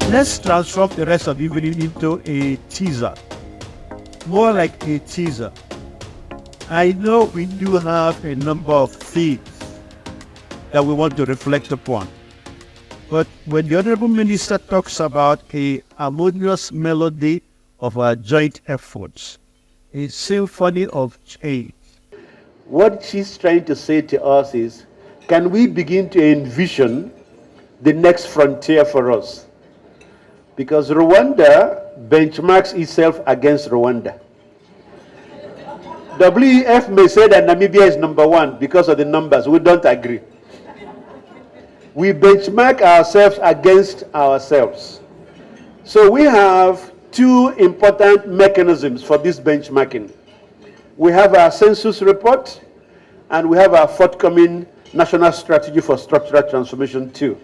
Let's transform the rest of the evening into a teaser, more like a teaser. I know we do have a number of themes that we want to reflect upon. But when the Honorable Minister talks about a harmonious melody of our joint efforts, a symphony of change, what she's trying to say to us is, can we begin to envision the next frontier for us? Because Rwanda benchmarks itself against Rwanda. WEF may say that Namibia is number one because of the numbers. We don't agree. We benchmark ourselves against ourselves. So we have two important mechanisms for this benchmarking. We have our census report, and we have our forthcoming National Strategy for Structural Transformation too.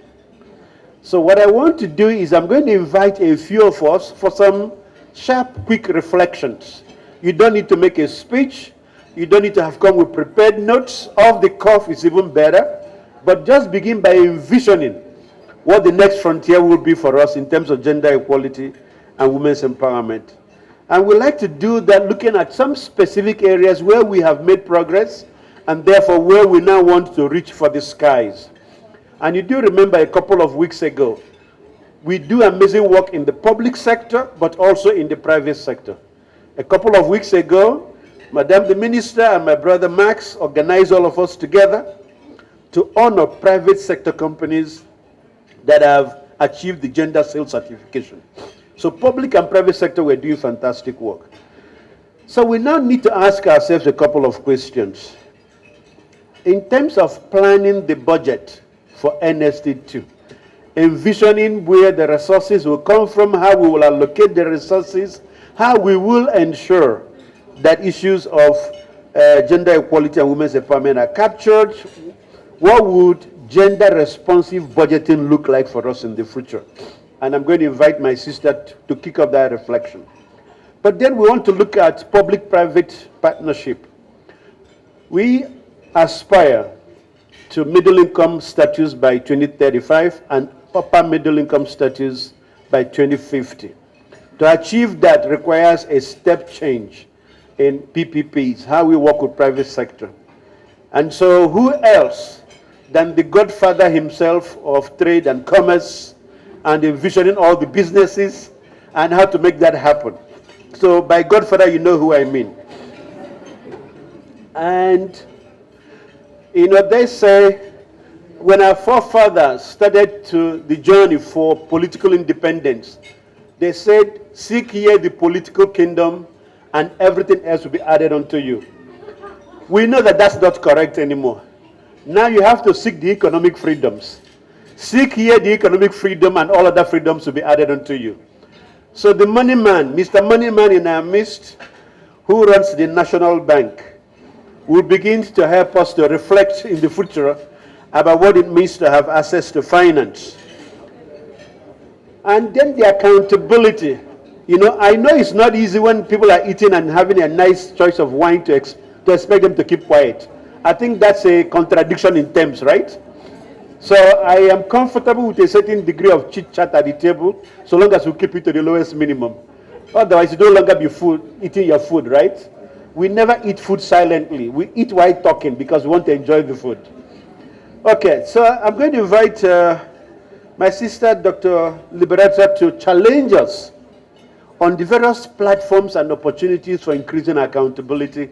So what I want to do is I'm going to invite a few of us for some sharp, quick reflections. You don't need to make a speech. You don't need to have come with prepared notes. Off the cuff is even better. But just begin by envisioning what the next frontier will be for us in terms of gender equality and women's empowerment. And we like to do that looking at some specific areas where we have made progress and therefore where we now want to reach for the skies. And you do remember a couple of weeks ago, we do amazing work in the public sector, but also in the private sector. A couple of weeks ago, Madam the Minister and my brother Max organized all of us together to honor private sector companies that have achieved the gender sales certification. So public and private sector were doing fantastic work. So we now need to ask ourselves a couple of questions. In terms of planning the budget for NST2, envisioning where the resources will come from, how we will allocate the resources, how we will ensure that issues of gender equality and women's empowerment are captured. What would gender-responsive budgeting look like for us in the future? And I'm going to invite my sister to kick off that reflection. But then we want to look at public-private partnership. We aspire to middle-income status by 2035 and upper middle-income status by 2050. To achieve that requires a step change in PPPs, how we work with private sector. And so who else than the godfather himself of trade and commerce and envisioning all the businesses and how to make that happen. So by godfather, you know who I mean. And, you know, they say when our forefathers started the journey for political independence, they said, seek ye the political kingdom and everything else will be added unto you. We know that that's not correct anymore. Now you have to seek the economic freedoms. Seek here the economic freedom and all other freedoms will be added unto you. So the money man, Mr. Moneyman in our midst, who runs the National Bank, will begin to help us to reflect in the future about what it means to have access to finance. And then the accountability. You know, I know it's not easy when people are eating and having a nice choice of wine to expect them to keep quiet. I think that's a contradiction in terms, right? So I am comfortable with a certain degree of chit-chat at the table, so long as we keep it to the lowest minimum. Otherwise, you no longer be eating your food, right? We never eat food silently. We eat while talking because we want to enjoy the food. Okay, so I'm going to invite my sister, Dr. Liberata, to challenge us on the various platforms and opportunities for increasing accountability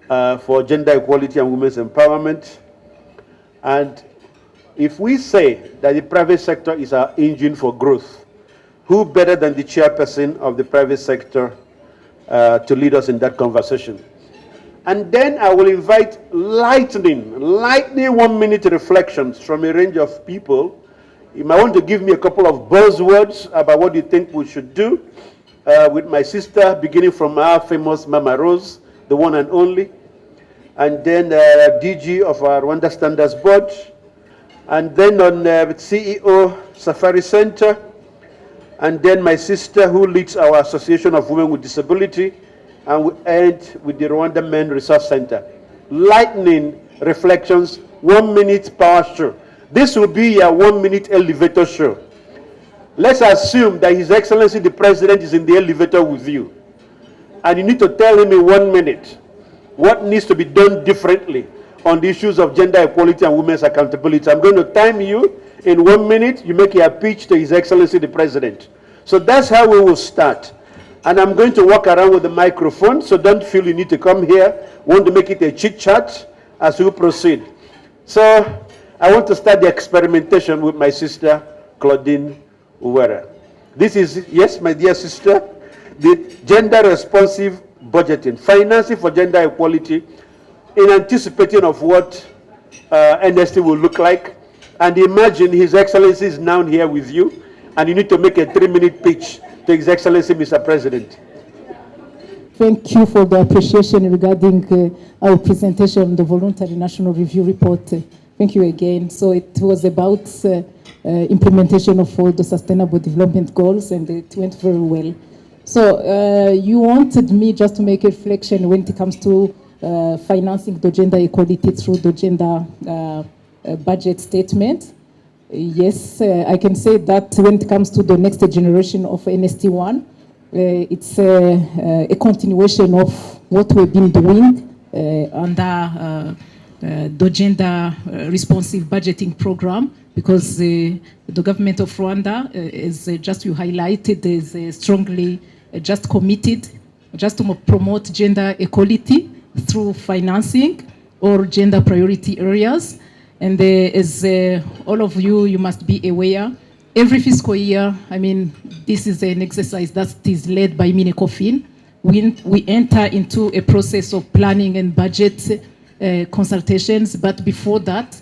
for gender equality and women's empowerment. And if we say that the private sector is our engine for growth, who better than the chairperson of the private sector to lead us in that conversation? And then I will invite lightning 1-minute reflections from a range of people. You might want to give me a couple of buzzwords about what you think we should do with my sister, beginning from our famous Mama Rose, the one and only, and then DG of our Rwanda Standards Board, and then on CEO Safari Center, and then my sister who leads our Association of Women with Disability, and we end with the Rwanda Men Resource Center. Lightning reflections, 1-minute power show. This will be a 1-minute elevator show. Let's assume that His Excellency the President is in the elevator with you, and you need to tell him in 1 minute what needs to be done differently on the issues of gender equality and women's accountability. I'm going to time you. In 1 minute, you make your pitch to His Excellency the President. So that's how we will start. And I'm going to walk around with the microphone, so don't feel you need to come here. We want to make it a chit-chat as we proceed. So I want to start the experimentation with my sister, Claudine Uwera. This is, yes, my dear sister, the gender responsive budgeting, financing for gender equality, in anticipating of what NST will look like. And imagine His Excellency is now here with you, and you need to make a 3-minute pitch to His Excellency, Mr. President. Thank you for the appreciation regarding our presentation on the voluntary national review report. Thank you again. So it was about implementation of all the sustainable development goals, and it went very well. So you wanted me just to make a reflection when it comes to financing the gender equality through the gender budget statement. Yes, I can say that when it comes to the next generation of NST1, it's a continuation of what we've been doing under the gender responsive budgeting program, because the government of Rwanda is just you highlighted is strongly just committed just to promote gender equality through financing or gender priority areas. And as all of you must be aware, every fiscal year, I mean, this is an exercise that is led by Minecofin. We enter into a process of planning and budget consultations, but before that,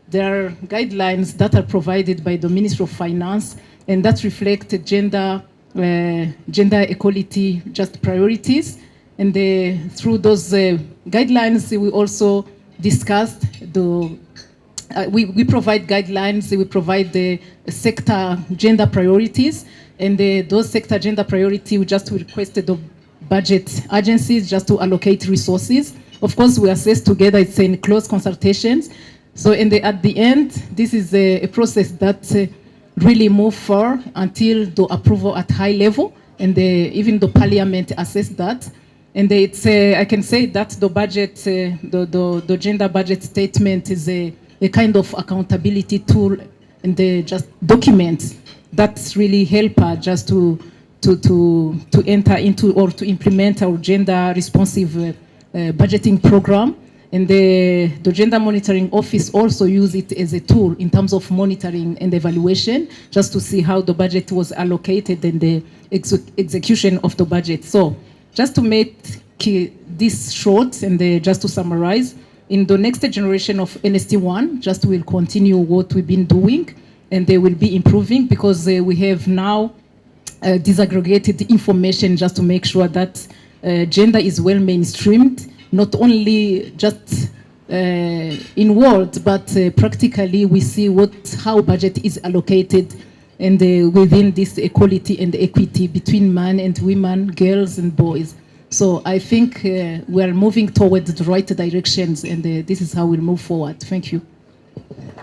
there are guidelines that are provided by the Ministry of Finance, and that reflect gender equality just priorities. And through those guidelines, we also discussed the we provide guidelines, we provide the sector gender priorities, and those sector gender priority, we just requested the budget agencies just to allocate resources. Of course, we assess together, it's in close consultations. So at the end, this is a process that really moves forward until the approval at high level, and even the parliament assess that. And it's I can say that the budget, the gender budget statement is a kind of accountability tool, and just documents that really help us just to enter into or to implement our gender responsive budgeting program. And the Gender Monitoring Office also use it as a tool in terms of monitoring and evaluation, just to see how the budget was allocated and the execution of the budget. So just to make this short and just to summarize, in the next generation of NST1, just will continue what we've been doing, and they will be improving, because we have now disaggregated information just to make sure that gender is well mainstreamed, not only just in words, but practically we see how budget is allocated, and within this equality and equity between men and women, girls and boys. So I think we are moving towards the right directions, and this is how we'll move forward. Thank you.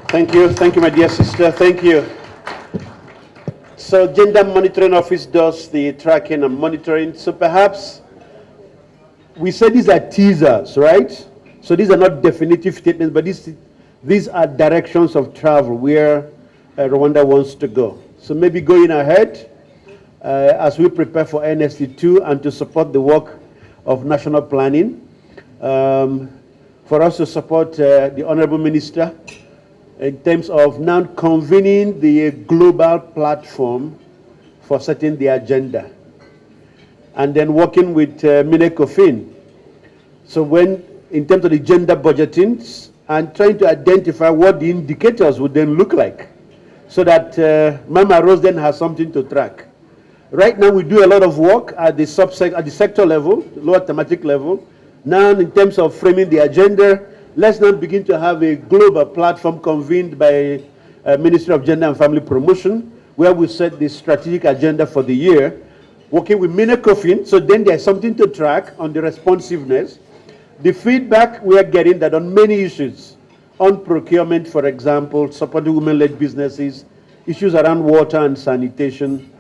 Thank you, my dear sister. Thank you. So Gender Monitoring Office does the tracking and monitoring. So perhaps we say these are teasers, right? So these are not definitive statements, but these are directions of travel where Rwanda wants to go. So maybe going ahead as we prepare for NST2 and to support the work of national planning, for us to support the Honorable Minister in terms of now convening the global platform for setting the agenda, and then working with Minecofin. So in terms of the gender budgeting, and trying to identify what the indicators would then look like, so that Mama Rose then has something to track. Right now, we do a lot of work at the sector level, lower thematic level. Now, in terms of framing the agenda, let's now begin to have a global platform convened by Ministry of Gender and Family Promotion, where we set the strategic agenda for the year, working with Minecofin, so then there's something to track on the responsiveness. The feedback we are getting that on many issues, on procurement, for example, supporting women-led businesses, issues around water and sanitation,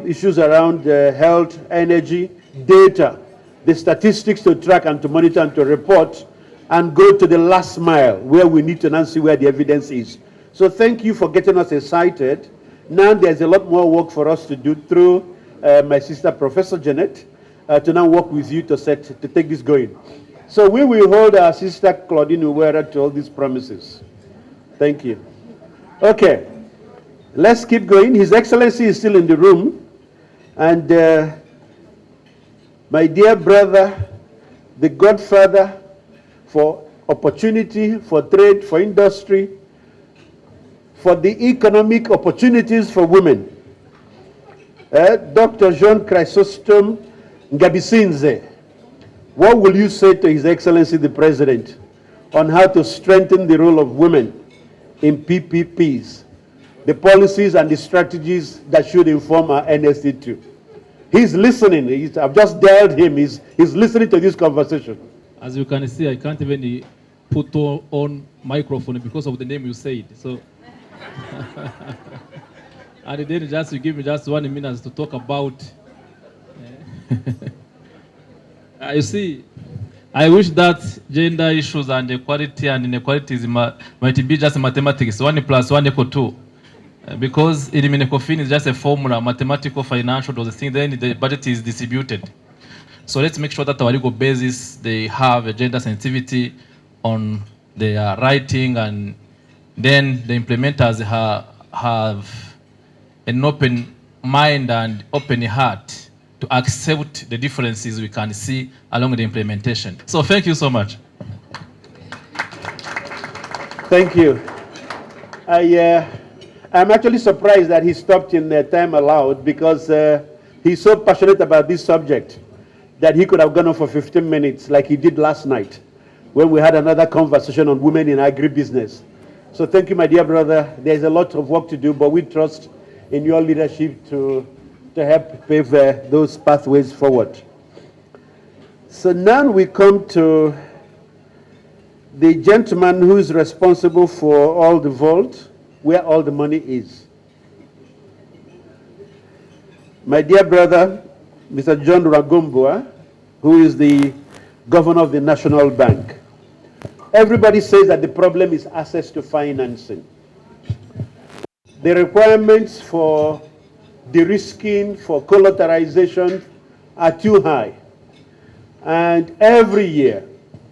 issues around health, energy, data, the statistics to track and to monitor and to report, and go to the last mile where we need to now see where the evidence is. So thank you for getting us excited. Now there's a lot more work for us to do through my sister, Professor Janet, to now work with you to take this going. So we will hold our sister Claudine Uwera to all these promises. Thank you. Okay, let's keep going. His Excellency is still in the room. And my dear brother, the godfather for opportunity, for trade, for industry, for the economic opportunities for women, Dr. Jean Chrysostom Ngabisinze. What will you say to His Excellency the President on how to strengthen the role of women in PPPs, the policies and the strategies that should inform our NSC2? He's listening. I've just dialed him. He's listening to this conversation. As you can see, I can't even put on microphone because of the name you said. So, and then you give me just 1 minute to talk about. You see, I wish that gender issues and equality and inequalities might be just mathematics. 1 + 1 = 2. Because Ecofin is just a formula, mathematical, financial, those things, then the budget is distributed. So let's make sure that our legal basis, they have a gender sensitivity on their writing, and then the implementers have an open mind and open heart to accept the differences we can see along the implementation. So thank you so much. Thank you. I'm actually surprised that he stopped in the time allowed, because he's so passionate about this subject that he could have gone on for 15 minutes like he did last night when we had another conversation on women in agribusiness. So thank you, my dear brother. There's a lot of work to do, but we trust in your leadership to help pave those pathways forward. So now we come to the gentleman who is responsible for all the vault, where all the money is. My dear brother, Mr. John Rwagombua, who is the governor of the National Bank. Everybody says that the problem is access to financing. The requirements for de-risking, for collateralization are too high. And every year,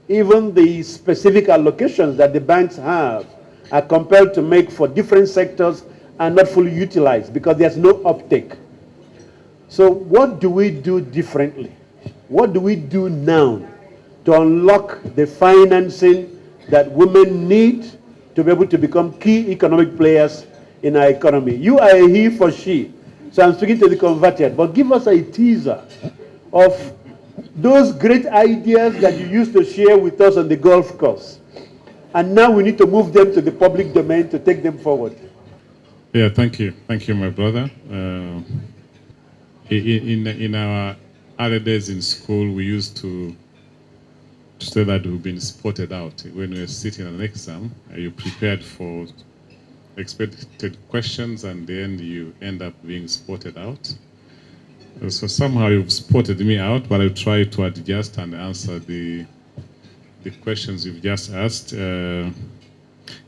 even the specific allocations that the banks have are compelled to make for different sectors are not fully utilized because there's no uptake. So what do we do differently? What do we do now to unlock the financing that women need to be able to become key economic players in our economy? You are a he for she, so I'm speaking to the converted, but give us a teaser of those great ideas that you used to share with us on the golf course. And now we need to move them to the public domain to take them forward. Yeah, thank you. Thank you, my brother. In our early days in school, we used to say that we've been spotted out. When we're sitting an exam, you prepared for expected questions, and then you end up being spotted out. So somehow you've spotted me out, but I'll try to adjust and answer the questions you've just asked. You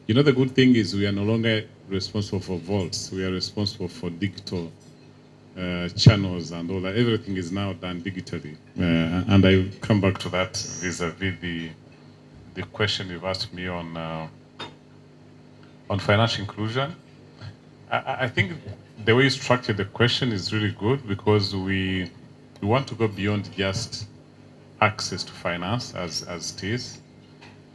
know, the good thing is we are no longer responsible for vaults. We are responsible for digital channels and all that. Everything is now done digitally. And I'll come back to that vis-a-vis the question you've asked me on financial inclusion. I think the way you structured the question is really good, because we want to go beyond just access to finance as it is,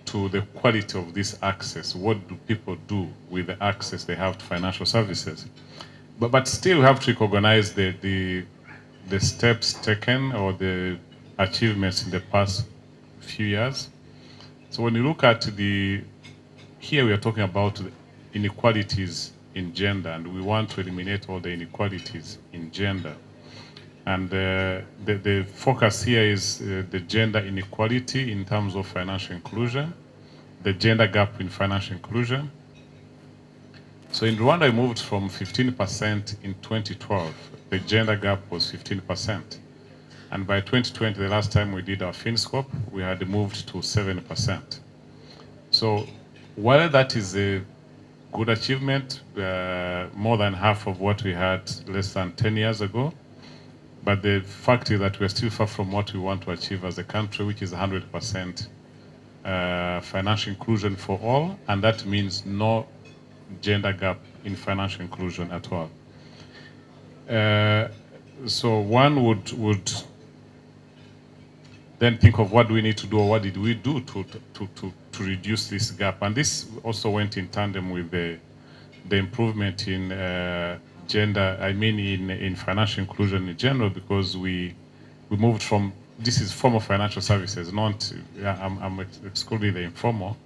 to the quality of this access. What do people do with the access they have to financial services? But still we have to recognize the steps taken or the achievements in the past few years. So when you look at here we are talking about the inequalities in gender, and we want to eliminate all the inequalities in gender. And the focus here is the gender inequality in terms of financial inclusion, the gender gap in financial inclusion, So in Rwanda, we moved from 15% in 2012. The gender gap was 15%. And by 2020, the last time we did our FinScope, we had moved to 7%. So while that is a good achievement, more than half of what we had less than 10 years ago, but the fact is that we're still far from what we want to achieve as a country, which is 100% financial inclusion for all, and that means no gender gap in financial inclusion at all. So one would then think of what do we need to do, or what did we do to reduce this gap. And this also went in tandem with the improvement in gender, in financial inclusion in general, because we moved from, this is formal financial services, not, I'm excluding the informal,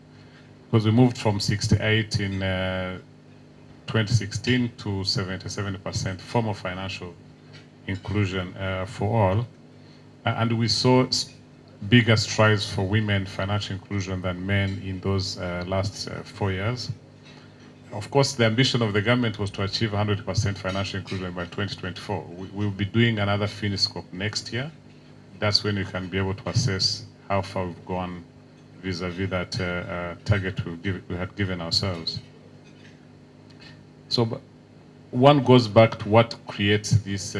because we moved from 68 in 2016 to 77% formal financial inclusion for all. And we saw bigger strides for women financial inclusion than men in those last 4 years. Of course, the ambition of the government was to achieve 100% financial inclusion by 2024. We'll be doing another FinScope next year. That's when we can be able to assess how far we've gone vis-a-vis that target we had given ourselves. So one goes back to what creates this.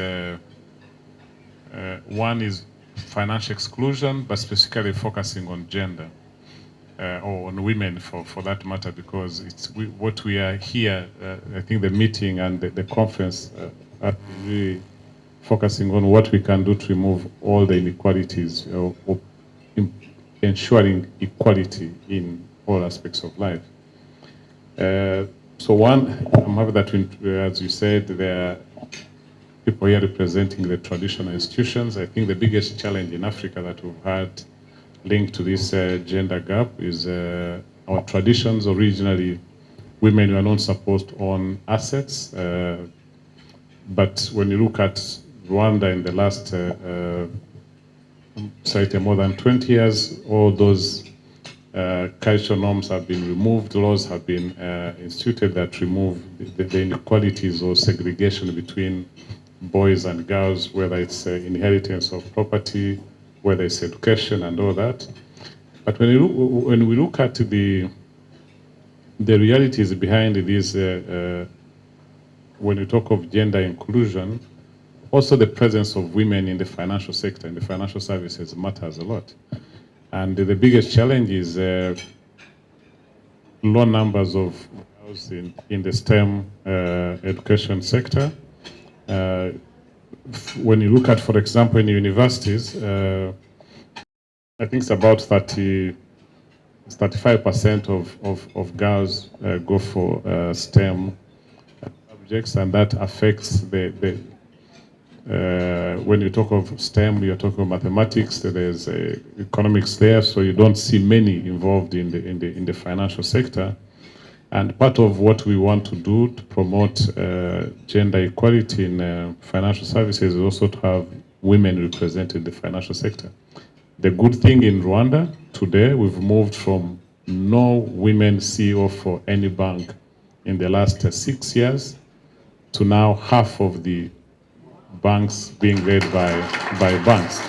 One is financial exclusion, but specifically focusing on gender. Or on women for that matter, because what we are here, I think the meeting and the conference are really focusing on what we can do to remove all the inequalities, or ensuring equality in all aspects of life. So one, I'm happy that, as you said, there are people here representing the traditional institutions. I think the biggest challenge in Africa that we've had linked to this gender gap is our traditions. Originally, women were not supposed to own assets, but when you look at Rwanda in the last more than 20 years, all those cultural norms have been removed, laws have been instituted that remove the inequalities or segregation between boys and girls, whether it's inheritance of property, whether it's education and all that. But when we look at the realities behind this, when we talk of gender inclusion, also the presence of women in the financial sector, in the financial services, matters a lot. And the biggest challenge is low numbers of girls in the STEM education sector. When you look at, for example, in universities, I think it's about 35% of girls go for STEM subjects, and that affects when you talk of STEM, you're talking of mathematics, there's economics there, so you don't see many involved in the financial sector. And part of what we want to do to promote gender equality in financial services is also to have women represented in the financial sector. The good thing in Rwanda today, we've moved from no women CEO for any bank in the last 6 years to now half of the banks being led by banks.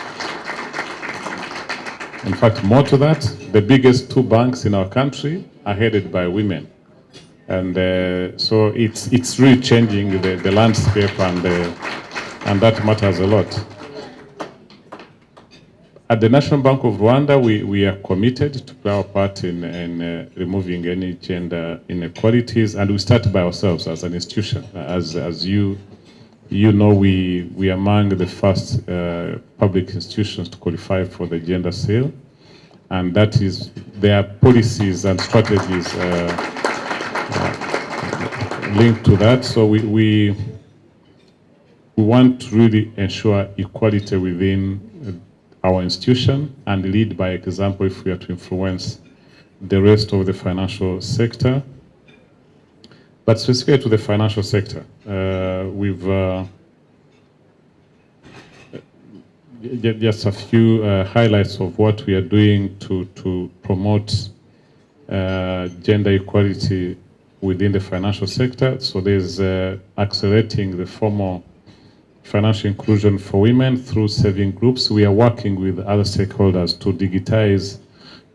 In fact, more to that, the biggest 2 banks in our country are headed by women. And so it's really changing the landscape, and that matters a lot. At the National Bank of Rwanda, we are committed to play our part in removing any gender inequalities, and we start by ourselves as an institution. As you know, we are among the first public institutions to qualify for the gender scale, and that is, there are policies and strategies linked to that. So we want to really ensure equality within our institution and lead by example if we are to influence the rest of the financial sector. But specifically to the financial sector, we've just a few highlights of what we are doing to promote gender equality within the financial sector. So there's accelerating the formal financial inclusion for women through saving groups. We are working with other stakeholders to digitize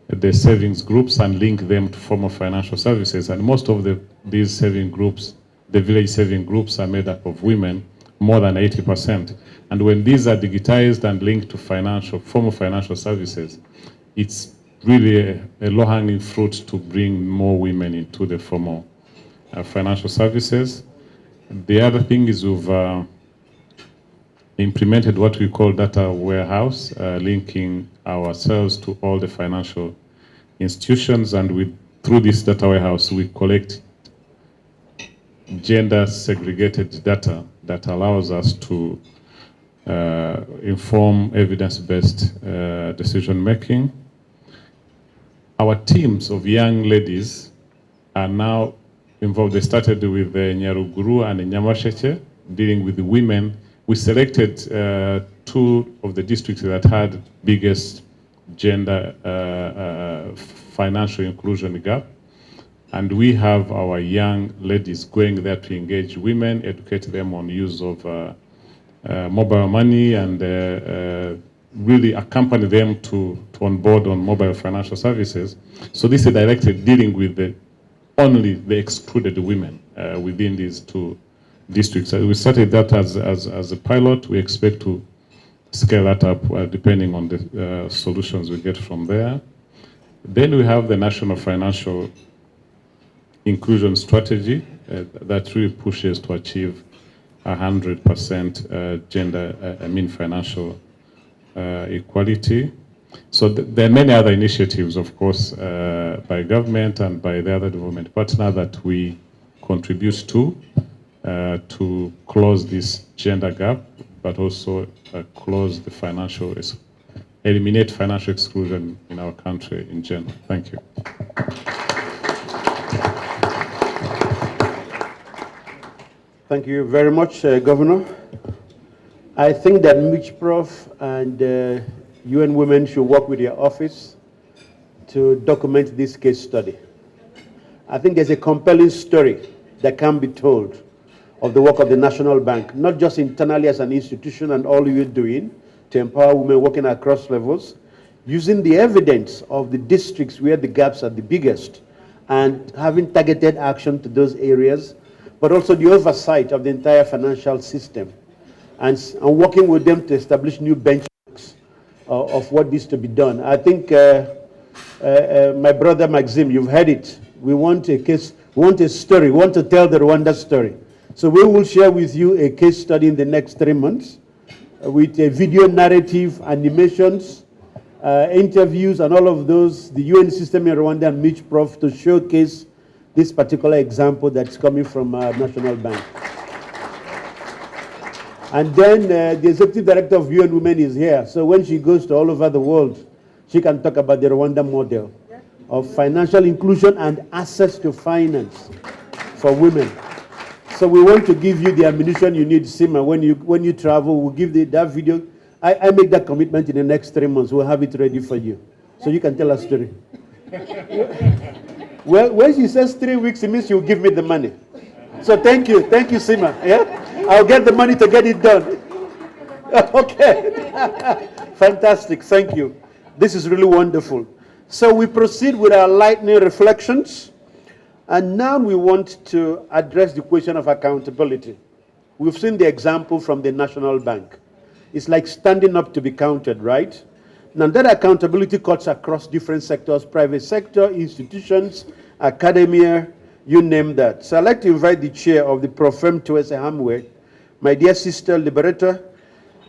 the savings groups and link them to formal financial services. And most of these saving groups, the village saving groups, are made up of women, more than 80%. And when these are digitized and linked to formal financial services, it's really a low-hanging fruit to bring more women into the formal financial services. The other thing is we've implemented what we call data warehouse, linking ourselves to all the financial institutions, and through this data warehouse we collect gender segregated data that allows us to inform evidence-based decision making. Our teams of young ladies are now involved. They started with Nyaruguru and Nyamasheke, dealing with the women. We selected 2 of the districts that had biggest gender financial inclusion gap. And we have our young ladies going there to engage women, educate them on use of mobile money, and really accompany them to onboard on mobile financial services. So this is directed dealing with only the excluded women within these 2 districts. We started that as a pilot. We expect to scale that up depending on the solutions we get from there. Then we have the National Financial Inclusion Strategy that really pushes to achieve 100% gender, financial equality. So there are many other initiatives, of course, by government and by the other development partner that we contribute to close this gender gap, but also eliminate financial exclusion in our country in general. Thank you. Thank you very much, Governor. I think that MICPROF and UN Women should work with your office to document this case study. I think there's a compelling story that can be told of the work of the National Bank, not just internally as an institution and all you're doing to empower women working across levels, using the evidence of the districts where the gaps are the biggest and having targeted action to those areas, but also the oversight of the entire financial system and working with them to establish new benchmarks of what needs to be done. I think my brother Maxim, you've heard it. We want a case, we want a story, we want to tell the Rwanda story. So we will share with you a case study in the next 3 months with a video narrative, animations, interviews, and all of those, the UN system in Rwanda and MICPROF to showcase this particular example that's coming from our National Bank. And then the Executive Director of UN Women is here. So when she goes to all over the world, she can talk about the Rwanda model of financial inclusion and access to finance for women. So we want to give you the ammunition you need, Sima. When you travel, we'll give that video. I make that commitment in the next 3 months. We'll have it ready for you. So you can tell a story. Well, when she says 3 weeks, it means she'll give me the money. So thank you, Sima. Yeah? I'll get the money to get it done. Okay. Fantastic, thank you. This is really wonderful. So we proceed with our lightning reflections. And now we want to address the question of accountability. We've seen the example from the National Bank. It's like standing up to be counted, right? Now that accountability cuts across different sectors, private sector, institutions, academia, you name that. So I'd like to invite the chair of the Profem Tuese Hamwe, my dear sister Liberator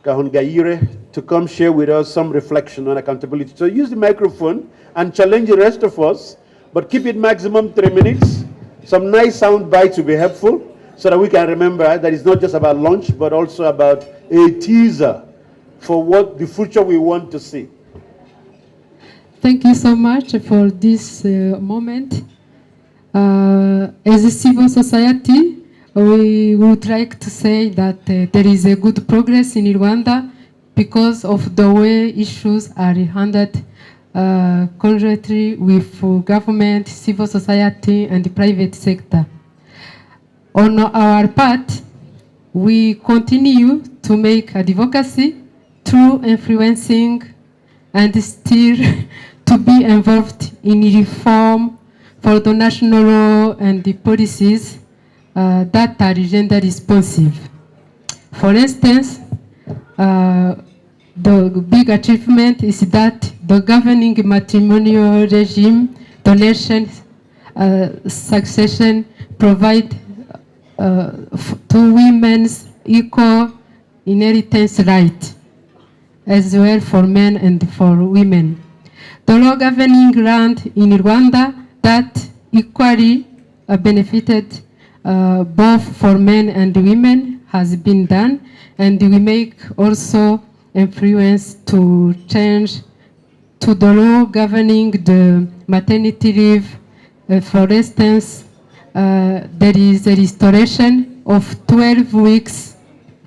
Kahongaire, to come share with us some reflection on accountability. So use the microphone and challenge the rest of us, but keep it maximum 3 minutes. Some nice sound bites will be helpful so that we can remember that it's not just about lunch, but also about a teaser for what the future we want to see. Thank you so much for this moment. As a civil society, we would like to say that there is a good progress in Rwanda because of the way issues are handled conjointly with government, civil society, and the private sector. On our part, we continue to make advocacy through influencing and still to be involved in reform for the national law and the policies that are gender responsive. For instance, the big achievement is that the governing matrimonial regime, donation, succession provide to women's equal inheritance right, as well for men and for women. The law governing land in Rwanda that equally benefited both for men and women has been done, and we make also influence to change to the law governing the maternity leave. For instance, there is a restoration of 12 weeks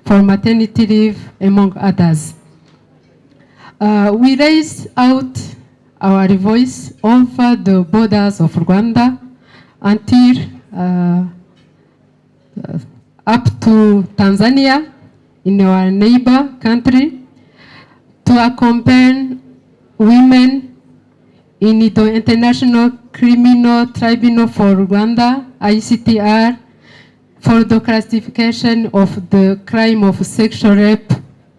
for maternity leave, among others. We raised out our voice over the borders of Rwanda until up to Tanzania, in our neighbor country, to accompany women in the International Criminal Tribunal for Rwanda, ICTR, for the classification of the crime of sexual rape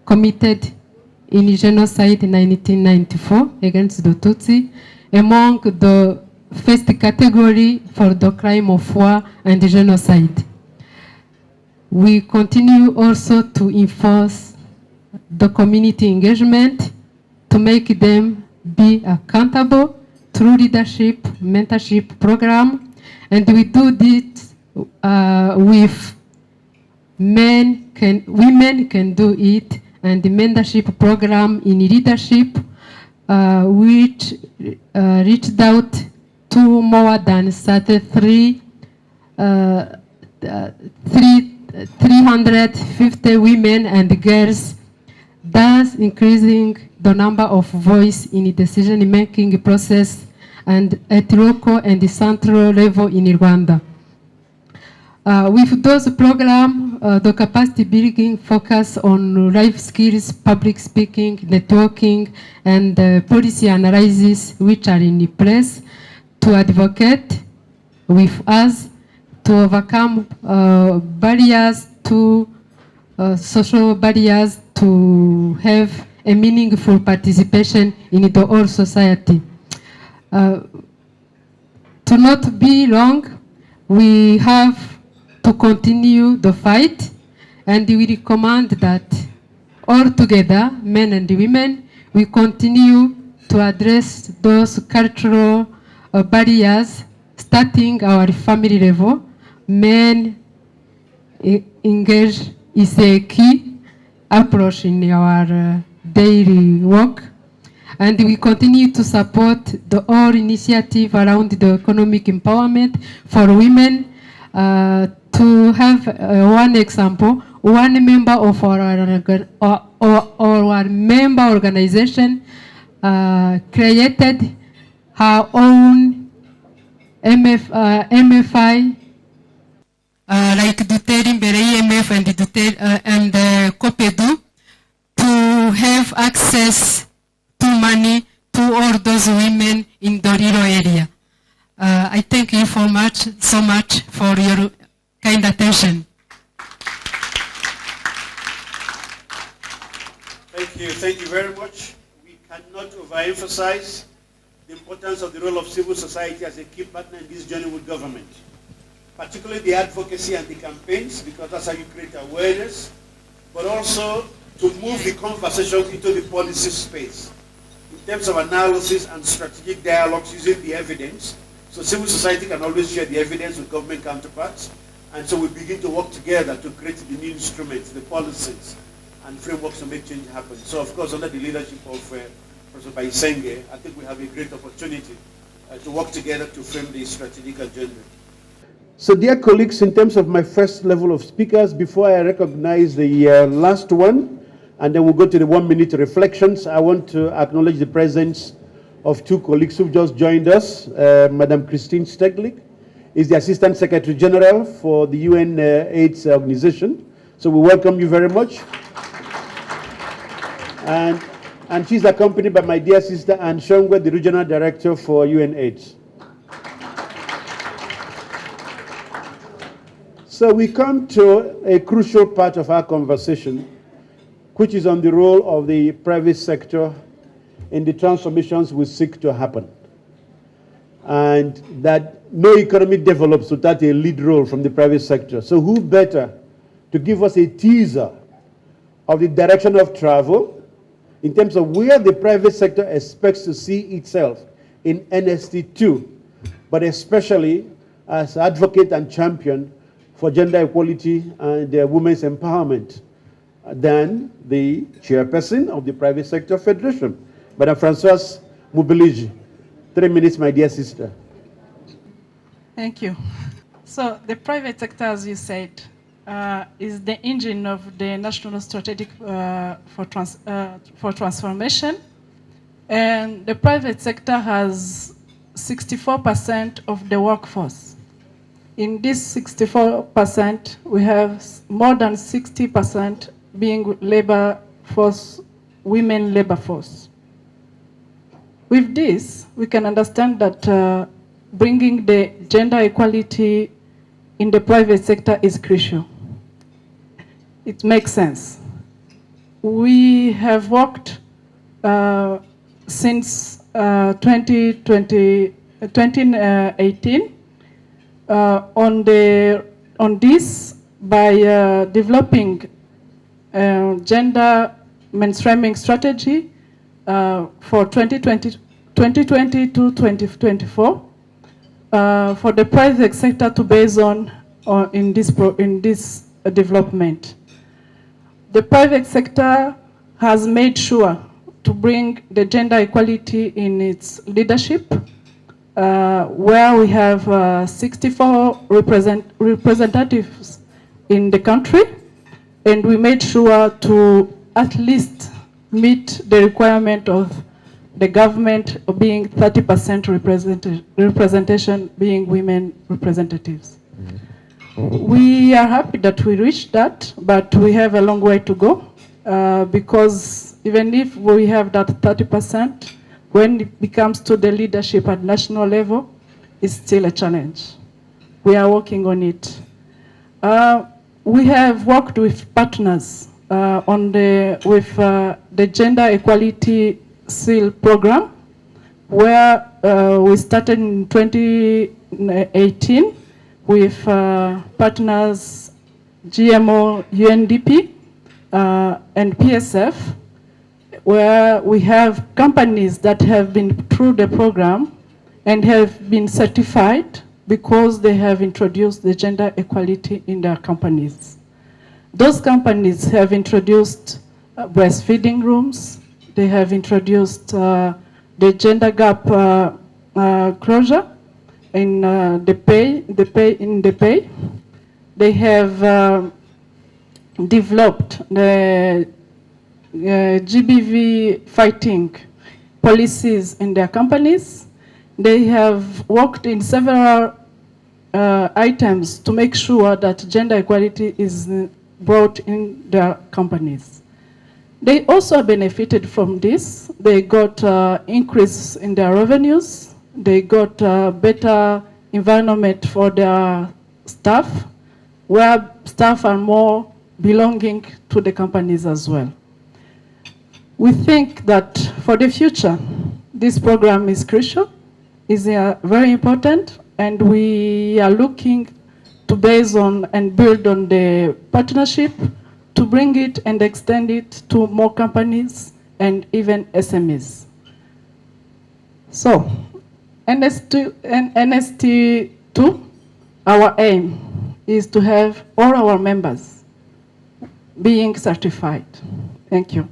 committed in genocide in 1994 against the Tutsi, among the first category for the crime of war and genocide. We continue also to enforce the community engagement to make them be accountable through leadership, mentorship program, and we do this with women can do it, and the mentorship program in leadership, which reached out to more than 350 women and girls, thus increasing the number of voice in the decision-making process and at local and the central level in Rwanda. With those programs, the capacity building focus on life skills, public speaking, networking, and policy analysis, which are in place to advocate with us to overcome barriers to social barriers to have a meaningful participation in the whole society. To not be long, we have to continue the fight, and we recommend that all together, men and women, we continue to address those cultural barriers, starting our family level. Men engage is a key approach in our daily work, and we continue to support the all initiative around the economic empowerment for women. To have one example, one member of our member organization created her own MFI, like Duterte Imbere EMF and Copedu, to have access to money to all those women in the rural area. I thank you so much for your kind attention. Thank you very much. We cannot overemphasize the importance of the role of civil society as a key partner in this journey with government, particularly the advocacy and the campaigns, because that's how you create awareness, but also to move the conversation into the policy space in terms of analysis and strategic dialogues using the evidence. So civil society can always share the evidence with government counterparts, and so we begin to work together to create the new instruments, the policies, and frameworks to make change happen. So of course, under the leadership of Professor Bayisenge, I think we have a great opportunity to work together to frame the strategic agenda. So dear colleagues, in terms of my first level of speakers, before I recognize the last one, and then we'll go to the 1 minute reflections, I want to acknowledge the presence of two colleagues who've just joined us. Madam Christine Steglich is the Assistant Secretary General for the UN AIDS organization. So we welcome you very much. And she's accompanied by my dear sister Anne Shongwe, the Regional Director for UN AIDS. So we come to a crucial part of our conversation, which is on the role of the private sector in the transformations we seek to happen. And that no economy develops without a lead role from the private sector. So who better to give us a teaser of the direction of travel in terms of where the private sector expects to see itself in NST2, but especially as advocate and champion for gender equality and women's empowerment, than the chairperson of the Private Sector Federation, Madam Françoise Moubiliji. 3 minutes, my dear sister. Thank you. So the private sector, as you said, is the engine of the national strategic for transformation, and the private sector has 64% of the workforce. In this 64%, we have more than 60% being labor force, women labor force. With this, we can understand that bringing the gender equality in the private sector is crucial. It makes sense. We have worked since 2018 on this by developing gender mainstreaming strategy for 2020 to 2024 for the private sector to base on in this development. The private sector has made sure to bring the gender equality in its leadership, where we have 64 representatives in the country, and we made sure to at least meet the requirement of the government of being 30% representation being women representatives. We are happy that we reached that, but we have a long way to go because even if we have that 30%, when it comes to the leadership at national level, it's still a challenge. We are working on it. We have worked with partners with the Gender Equality Seal program, where we started in 2018 with partners GMO, UNDP, and PSF, where we have companies that have been through the program and have been certified because they have introduced the gender equality in their companies. Those companies have introduced breastfeeding rooms. They have introduced the gender gap closure in the pay. They have developed the GBV fighting policies in their companies. They have worked in several items to make sure that gender equality is brought in their companies. They also benefited from this. They got increase in their revenues. They got better environment for their staff, where staff are more belonging to the companies as well. We think that for the future, this program is crucial, is very important, and we are looking to base on and build on the partnership to bring it and extend it to more companies and even SMEs. So, NST2, our aim is to have all our members being certified. Thank you.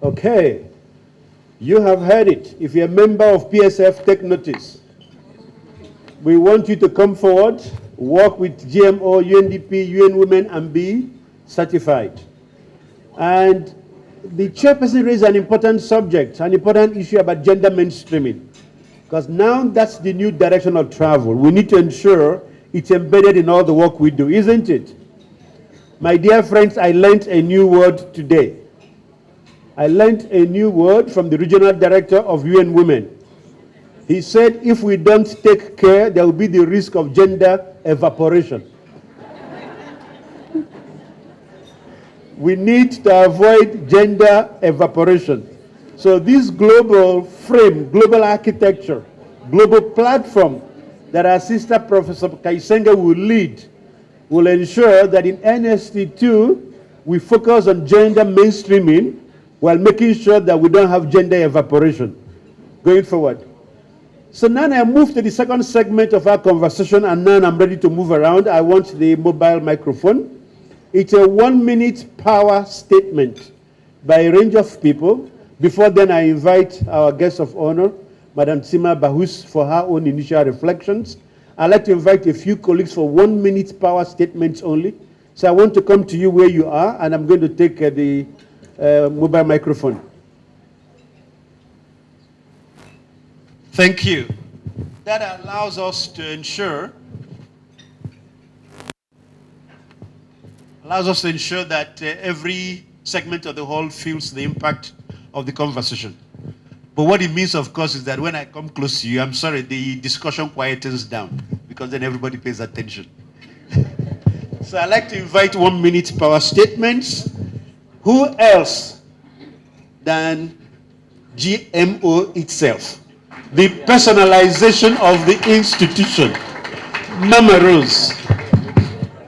Okay, you have heard it. If you're a member of PSF, take notice. We want you to come forward, work with GMO, UNDP, UN Women, and be certified. And the chairperson raised an important subject, an important issue about gender mainstreaming. Because now that's the new direction of travel. We need to ensure it's embedded in all the work we do, isn't it? My dear friends, I learned a new word today. I learned a new word from the regional director of UN Women. He said, if we don't take care, there will be the risk of gender evaporation. We need to avoid gender evaporation. So this global frame, global architecture, global platform that our sister Professor Kaisenga will lead will ensure that in NST2 we focus on gender mainstreaming while making sure that we don't have gender evaporation going forward. So now I move to the second segment of our conversation, and now I'm ready to move around. I want the mobile microphone. It's a 1-minute power statement by a range of people. Before then, I invite our guest of honor, Madam Tsima Bahus, for her own initial reflections. I'd like to invite a few colleagues for 1-minute power statements only. So I want to come to you where you are, and I'm going to take the mobile microphone. Thank you. That allows us to ensure that every segment of the hall feels the impact of the conversation. But what it means, of course, is that when I come close to you, I'm sorry, the discussion quietens down because then everybody pays attention. So I'd like to invite 1-minute power statements. Who else than GMO itself? The personalization of the institution. Mama Rose,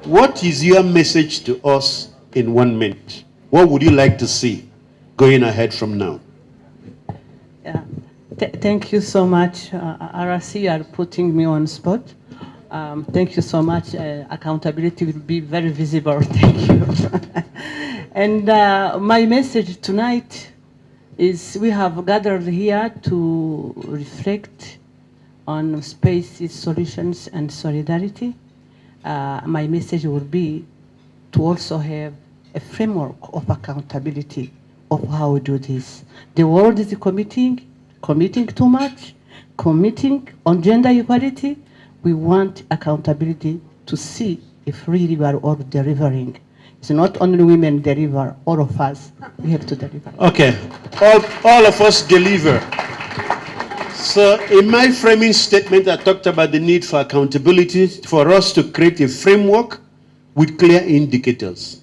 what is your message to us in 1 minute? What would you like to see going ahead from now? Yeah. Thank you so much, RC, you are putting me on spot. Thank you so much. Accountability will be very visible. Thank you. And my message tonight is we have gathered here to reflect on spaces, solutions, and solidarity. My message will be to also have a framework of accountability of how we do this. The world is committing too much, committing on gender equality. We want accountability to see if really we are all delivering. It's not only women deliver, all of us, we have to deliver. Okay, all of us deliver. So in my framing statement, I talked about the need for accountability, for us to create a framework with clear indicators.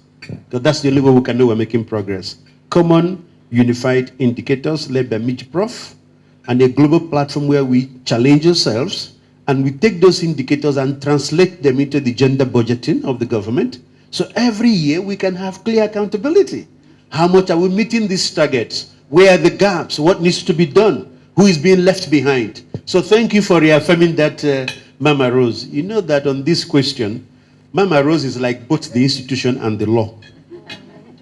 So that's the only way we can know we're making progress. Common, unified indicators led by MIG Prof, and a global platform where we challenge ourselves, and we take those indicators and translate them into the gender budgeting of the government. So every year we can have clear accountability. How much are we meeting these targets? Where are the gaps? What needs to be done? Who is being left behind? So thank you for reaffirming that, Mama Rose. You know that on this question, Mama Rose is like both the institution and the law.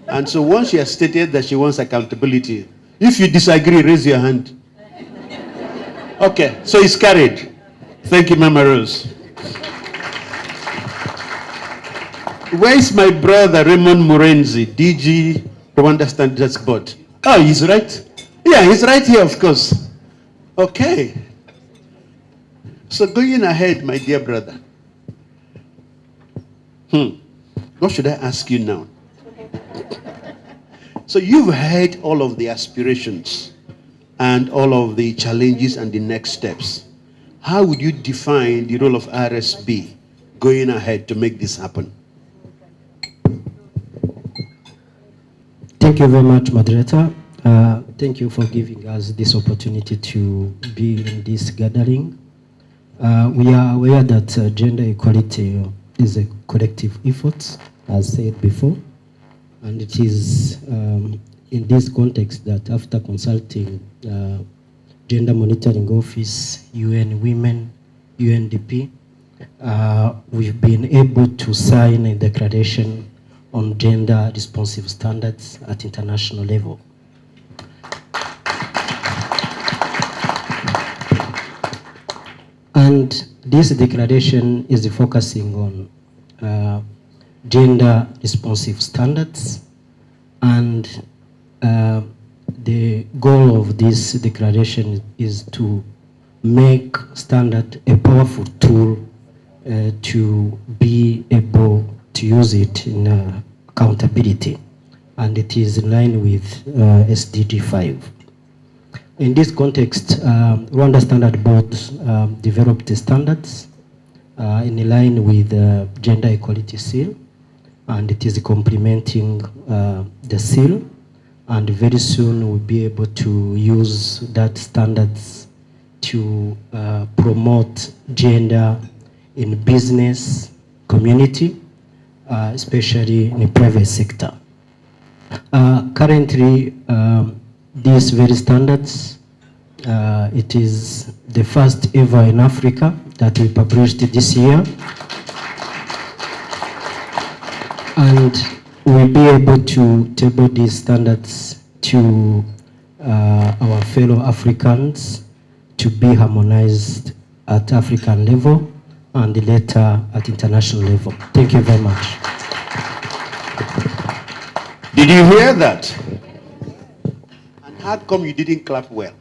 And so once she has stated that she wants accountability, if you disagree, raise your hand. Okay, so it's carried. Thank you, Mama Rose. Where is my brother Raymond Murenzi, DG Rwanda Standards Board? Oh, he's right. Yeah, he's right here, of course. Okay. So going ahead, my dear brother. What should I ask you now? So you've heard all of the aspirations and all of the challenges and the next steps. How would you define the role of RSB going ahead to make this happen? Thank you very much, moderator. Thank you for giving us this opportunity to be in this gathering. We are aware that gender equality is a collective effort, as said before, and it is in this context that after consulting Gender Monitoring Office, UN Women, UNDP, we've been able to sign a declaration on gender responsive standards at international level. And this declaration is focusing on gender responsive standards And the goal of this declaration is to make standard a powerful tool to be able to use it in accountability. And it is in line with SDG 5. In this context, Rwanda Standard Board developed the standards in line with the Gender Equality Seal, and it is complementing the seal, and very soon we'll be able to use that standards to promote gender in business community, especially in the private sector. Currently, these very standards, it is the first ever in Africa that we published this year. And we'll be able to table these standards to our fellow Africans to be harmonized at African level and later at international level. Thank you very much. Did you hear that? And how come you didn't clap well?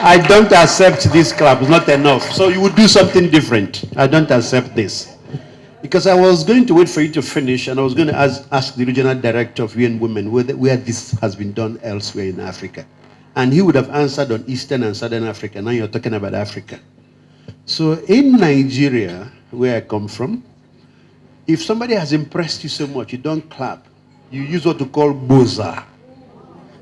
I don't accept this clap. It's not enough. So you would do something different. I don't accept this. Because I was going to wait for you to finish, and I was going to ask the regional director of UN Women where this has been done elsewhere in Africa. And he would have answered on Eastern and Southern Africa. Now you're talking about Africa. So in Nigeria, where I come from, if somebody has impressed you so much, you don't clap. You use what to call boza.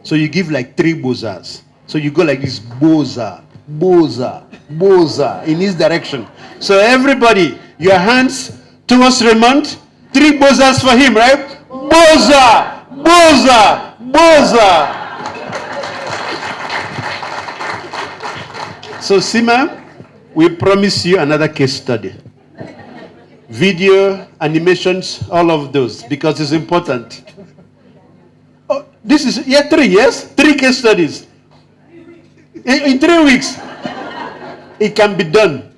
So you give like 3 bozas. So you go like this, boza, boza, boza, in his direction. So everybody, your hands towards Raymond, 3 bozas for him, right? Boza, boza, boza. So Sima, we promise you another case study. Video, animations, all of those, because it's important. Oh, this is, 3, yes? 3 case studies. In 3 weeks, it can be done.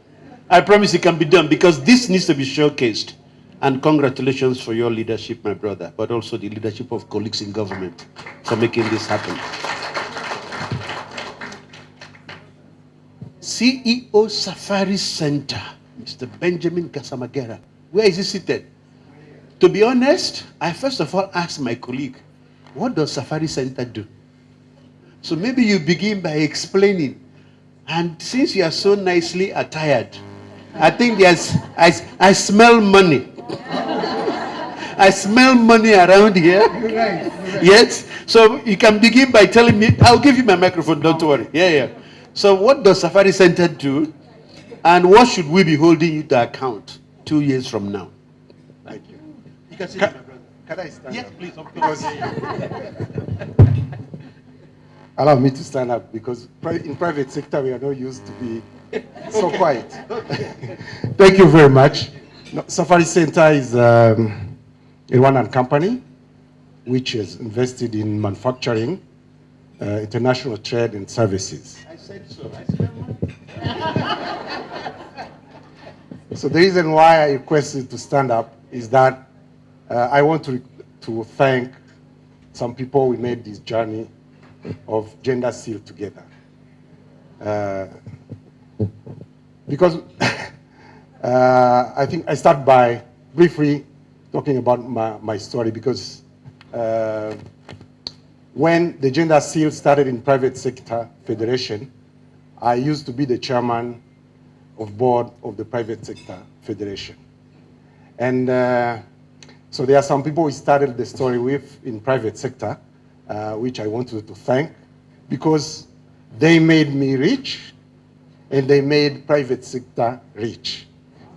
I promise it can be done, because this needs to be showcased. And congratulations for your leadership, my brother, but also the leadership of colleagues in government for making this happen. CEO Safari Center, Mr. Benjamin Kasamagera. Where is he seated? To be honest, I first of all asked my colleague, what does Safari Center do? So maybe you begin by explaining. And since you are so nicely attired, I think there's, I smell money. I smell money around here. Yes? So you can begin by telling me, I'll give you my microphone, don't worry. Yeah. So what does Safari Center do? And what should we be holding you to account 2 years from now? Thank you. You can sit down, my brother. Can I stand Yes, up? please, of course. Allow me to stand up, because in private sector we are not used to be so quiet. Thank you very much. No, Safari Center is a Rwandan company which is invested in manufacturing, international trade and services. I said so. I smell money. So the reason why I requested to stand up is that I want to thank some people we made this journey of gender seal together. Because I think I start by briefly talking about my story, because when the gender seal started in private sector federation, I used to be the chairman of board of the private sector federation. And so there are some people we started the story with in private sector, which I wanted to thank, because they made me rich and they made private sector rich.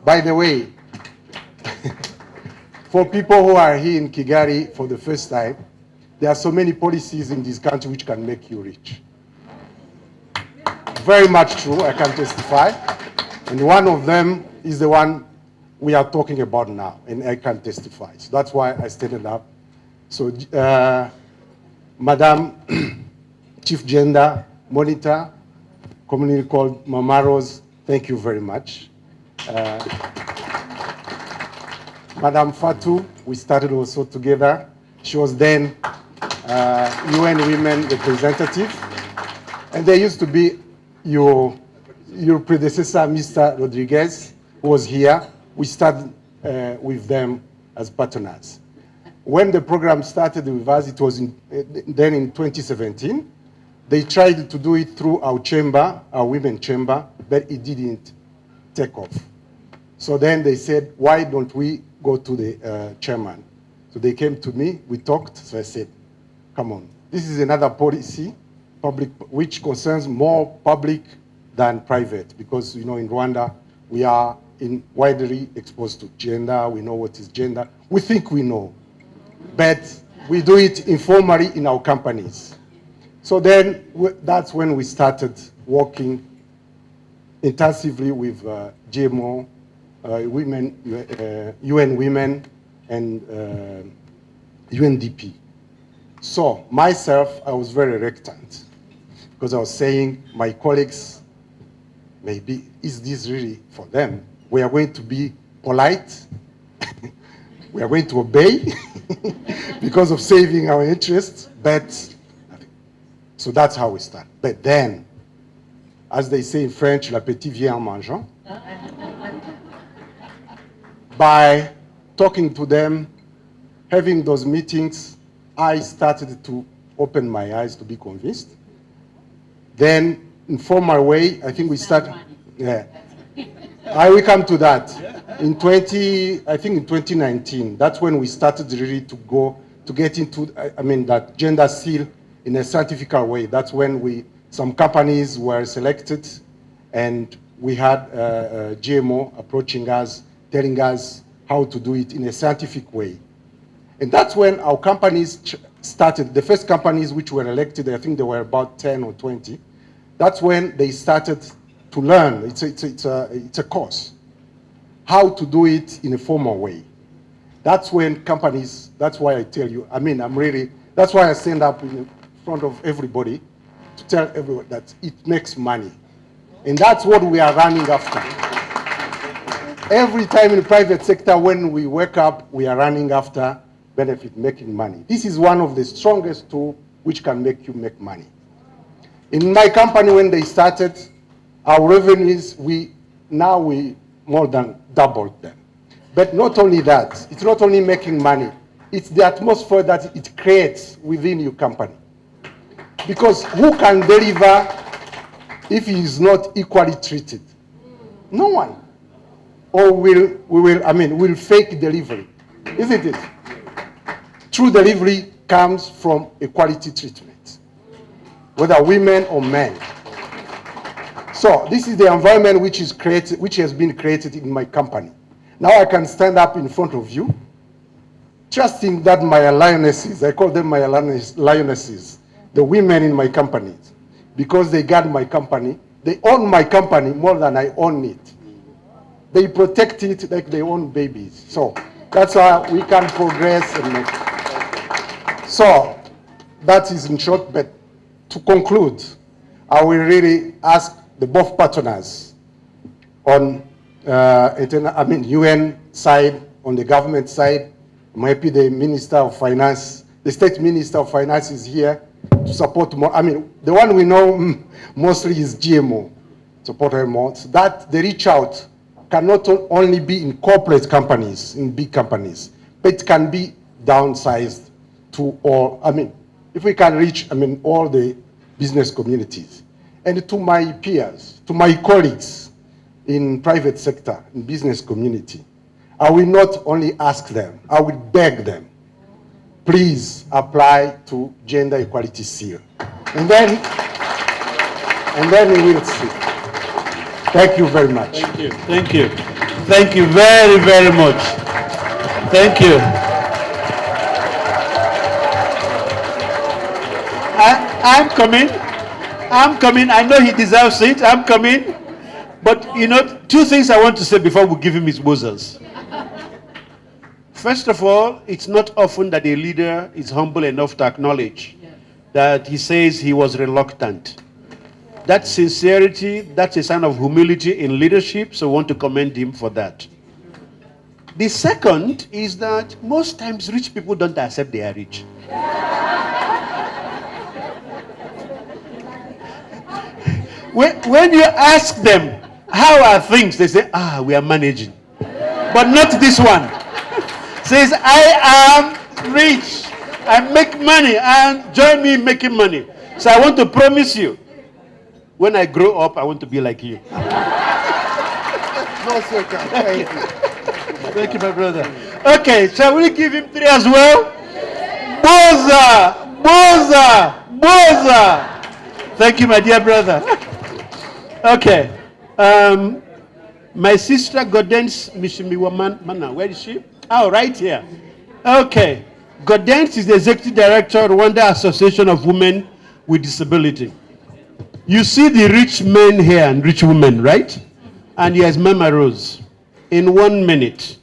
By the way, for people who are here in Kigali for the first time, there are so many policies in this country which can make you rich. Very much true, I can testify. And one of them is the one we are talking about now, and I can testify. So that's why I standed up. So, Madam Chief Gender Monitor, commonly called Mama Rose, thank you very much. Madame Fatou, we started also together. She was then UN Women representative. And there used to be your predecessor, Mr. Rodriguez, who was here. We started with them as partners. When the program started with us, it was then in 2017. They tried to do it through our chamber, our women chamber, but it didn't take off. So then they said, why don't we go to the chairman? So they came to me, we talked, so I said, come on, this is another policy, public, which concerns more public than private, because in Rwanda, we are widely exposed to gender, we know what is gender, we think we know, but we do it informally in our companies. So then that's when we started working intensively with GMO, women, UN Women, and UNDP. So myself, I was very reluctant because I was saying, my colleagues, maybe, is this really for them? We are going to be polite, we are going to obey because of saving our interests, but, so that's how we start. But then, as they say in French, l'appétit vient en mangeant. By talking to them, having those meetings, I started to open my eyes to be convinced. Then, in formal way, I think we started. Yeah, I will come to that. In 2019, that's when we started really to get into, that gender seal in a scientific way. That's when some companies were selected, and we had GMO approaching us, telling us how to do it in a scientific way. And that's when our companies started. The first companies which were elected, I think there were about 10 or 20. That's when they started to learn. It's a course. How to do it in a formal way. That's when companies, that's why I tell you, that's why I stand up in front of everybody to tell everyone that it makes money. And that's what we are running after. Every time in the private sector, when we wake up, we are running after benefit, making money. This is one of the strongest tools which can make you make money. In my company, when they started, our revenues, we more than doubled them. But not only that, it's not only making money, it's the atmosphere that it creates within your company. Because who can deliver if he is not equally treated? No one. Or we'll fake delivery, isn't it? True delivery comes from equality treatment, whether women or men. So this is the environment which has been created in my company. Now I can stand up in front of you, trusting that my lionesses, I call them my lionesses, the women in my company, because they guard my company, they own my company more than I own it. They protect it like they own babies. So that's how we can progress and make. So that is in short, but to conclude, I will really ask the both partners on UN side, on the government side. Maybe the Minister of Finance, the State Minister of Finance is here to support more. The one we know mostly is GMO, support her more. So that they reach out cannot only be in corporate companies, in big companies, but it can be downsized to all, if we can reach, all the business communities. And to my peers, to my colleagues in private sector, in business community, I will not only ask them, I will beg them, please apply to Gender Equality Seal. And then we will see. Thank you very much. Thank you. Thank you. Thank you very, very much. Thank you. I'm coming. I know he deserves it. I'm coming. But, two things I want to say before we give him his Moses. First of all, it's not often that a leader is humble enough to acknowledge that he says he was reluctant. That sincerity, that's a sign of humility in leadership, so I want to commend him for that. The second is that most times rich people don't accept they are rich. When you ask them, how are things? They say, we are managing. But not this one. Says, I am rich. I make money and join me in making money. So I want to promise you, when I grow up, I want to be like you. Most welcome. Thank you. Thank you, my brother. Okay, shall we give him 3 as well? Boza! Boza! Boza! Thank you, my dear brother. Okay. My sister Gaudence Mishimiwa Mana, where is she? Oh, right here. Okay. Gaudence is the Executive Director of Rwanda Association of Women with Disability. You see the rich men here and rich women, right? And here's Mama Rose. In 1 minute,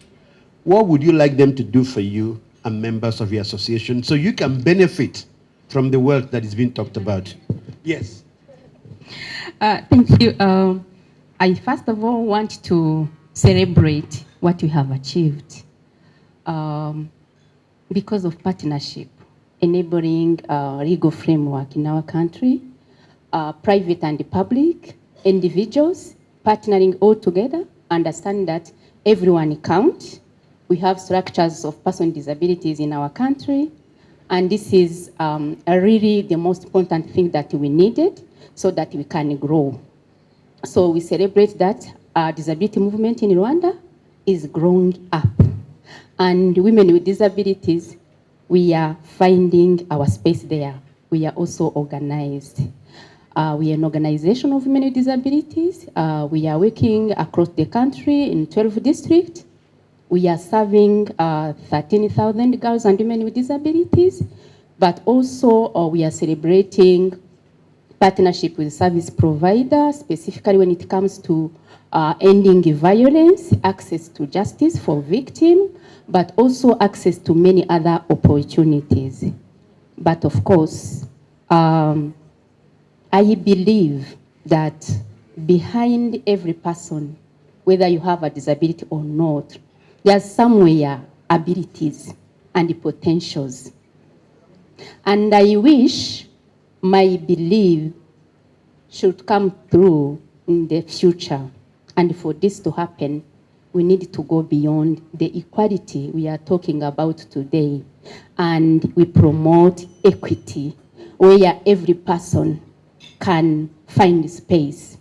what would you like them to do for you and members of your association so you can benefit from the wealth that is being talked about? Yes. Thank you. I first of all want to celebrate what we have achieved because of partnership, enabling legal framework in our country, private and public, individuals, partnering all together, understand that everyone counts. We have structures of person with disabilities in our country, and this is really the most important thing that we needed so that we can grow. So we celebrate that our disability movement in Rwanda is growing up. And women with disabilities, we are finding our space there. We are also organized. We are an organization of women with disabilities. We are working across the country in 12 districts. We are serving 13,000 girls and women with disabilities, but also we are celebrating partnership with service providers, specifically when it comes to ending violence, access to justice for victims, but also access to many other opportunities. But of course, I believe that behind every person, whether you have a disability or not, there's somewhere abilities and potentials. And I wish my belief should come through in the future. And for this to happen, we need to go beyond the equality we are talking about today. And we promote equity, where every person can find space.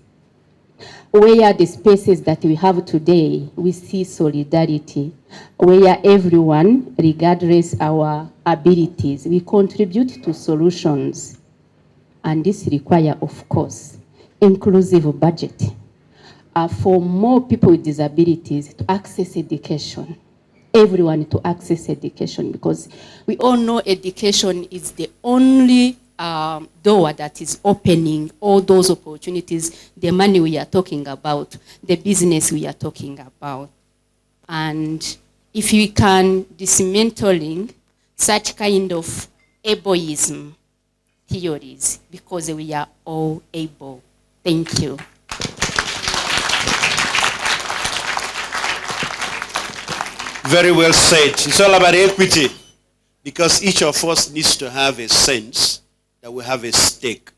Where the spaces that we have today, we see solidarity, where everyone, regardless our abilities, we contribute to solutions. And this requires, of course, inclusive budget for more people with disabilities to access education, everyone to access education, because we all know education is the only door that is opening all those opportunities, the money we are talking about, the business we are talking about. And if we can dismantling such kind of ableism theories, because we are all able. Thank you. Very well said. It's all about equity, because each of us needs to have a sense that we have a stake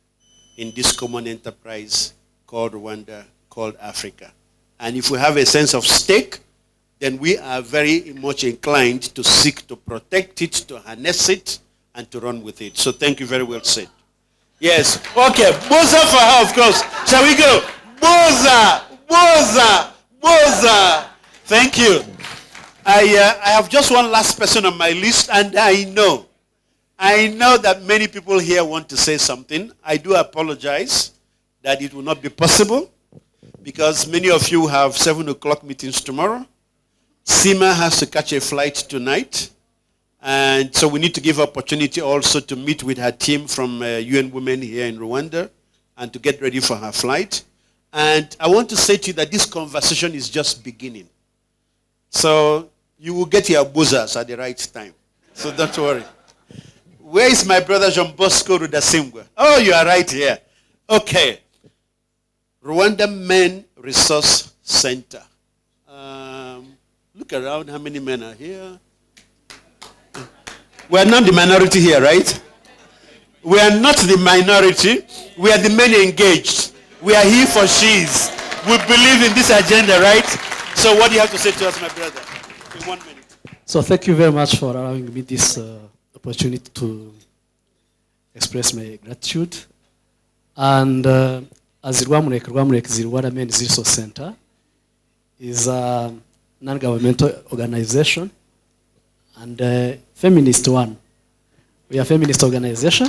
in this common enterprise called Rwanda, called Africa. And if we have a sense of stake, then we are very much inclined to seek to protect it, to harness it, and to run with it. So thank you, very well said. Yes, okay, Boza for her, of course. Shall we go? Boza, Boza, Boza. Thank you. I have just one last person on my list, and I know that many people here want to say something. I do apologize that it will not be possible, because many of you have 7 o'clock meetings tomorrow. Sima has to catch a flight tonight. And so we need to give opportunity also to meet with her team from UN Women here in Rwanda and to get ready for her flight. And I want to say to you that this conversation is just beginning. So you will get your bozas at the right time. So don't worry. Where is my brother Jean Bosco Rudasingwa? Oh, you are right here. Okay. Rwanda Men Resource Center. Look around, how many men are here? We are not the minority here, right? We are not the minority. We are the men engaged. We are he for she's. We believe in this agenda, right? So what do you have to say to us, my brother? In 1 minute. So thank you very much for allowing me this opportunity to express my gratitude. And as Rwamurek Zirwara Men's Resource Center is a non-governmental organization and a feminist one. We are a feminist organization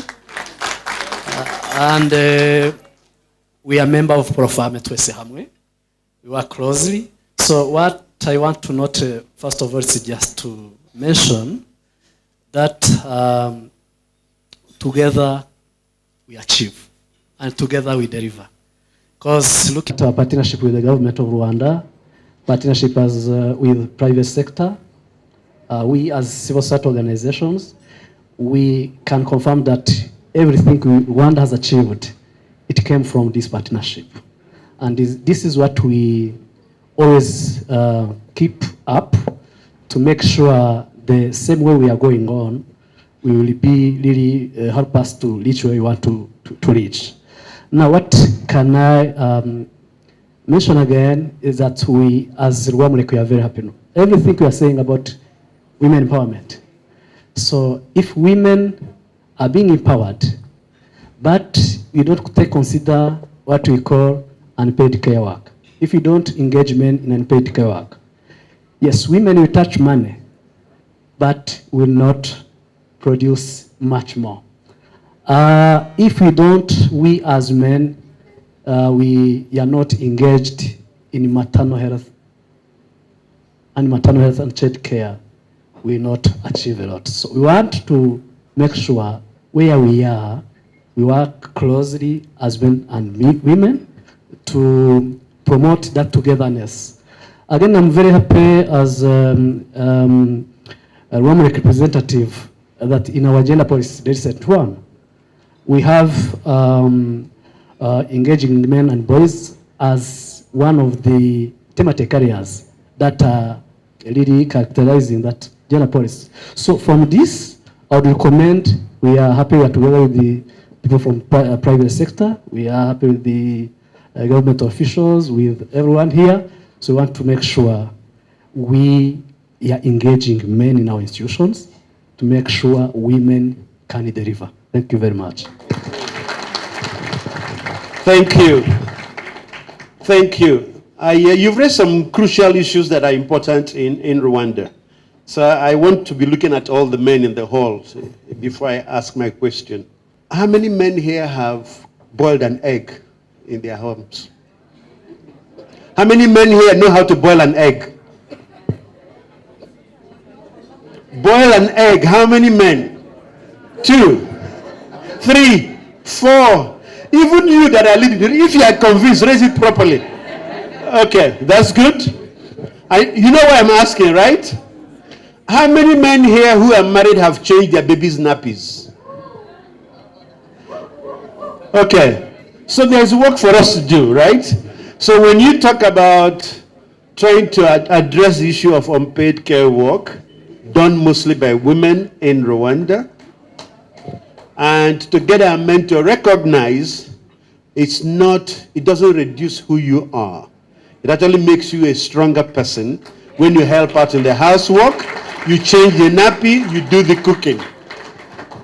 and we are a member of Profame Twese Hamwe. We work closely. So what I want to note, first of all, is just to mention that together we achieve and together we deliver. Because look at our partnership with the government of Rwanda, partnership as with private sector, we as civil society organizations, we can confirm that everything Rwanda has achieved, it came from this partnership. And this is what we always keep up to make sure the same way we are going on, we will be really help us to reach where we want to reach. Now, what can I mention again is that we, as Rwamurek, we are very happy. Everything we are saying about women empowerment. So if women are being empowered, but we don't consider what we call unpaid care work. If you don't engage men in unpaid care work, yes, women will touch money, but will not produce much more. If we don't, we as men, we are not engaged in maternal health and child care, we will not achieve a lot. So we want to make sure where we are, we work closely as men and women to promote that togetherness. Again, I'm very happy as a Rwamurek representative that in our gender policy, there is a one. We have engaging men and boys as one of the thematic areas that are really characterizing that gender policy. So from this, I would recommend, we are happy we are together with the people from private sector. We are happy with the government officials, with everyone here. So we want to make sure we are engaging men in our institutions to make sure women can deliver. Thank you very much. Thank you. Thank you. You've raised some crucial issues that are important in Rwanda. So I want to be looking at all the men in the hall before I ask my question. How many men here have boiled an egg in their homes? How many men here know how to boil an egg? Boil an egg, how many men? 2, 3, 4. Even you that are leading, if you are convinced, raise it properly. Okay, that's good. You know why I'm asking, right? How many men here who are married have changed their baby's nappies? Okay, so there's work for us to do, right? So when you talk about trying to address the issue of unpaid care work, done mostly by women in Rwanda, and to get our men to recognize it doesn't reduce who you are. It actually makes you a stronger person when you help out in the housework, you change the nappy, you do the cooking.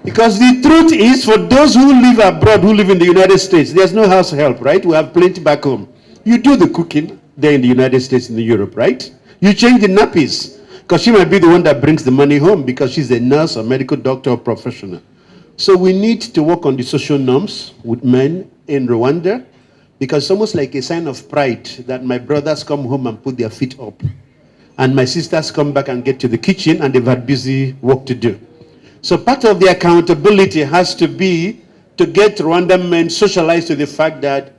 Because the truth is, for those who live abroad, who live in the United States, there's no house help, right? We have plenty back home. You do the cooking there in the United States and Europe, right? You change the nappies, because she might be the one that brings the money home because she's a nurse or medical doctor or professional. So we need to work on the social norms with men in Rwanda, because it's almost like a sign of pride that my brothers come home and put their feet up, and my sisters come back and get to the kitchen and they've had busy work to do. So part of the accountability has to be to get Rwandan men socialized to the fact that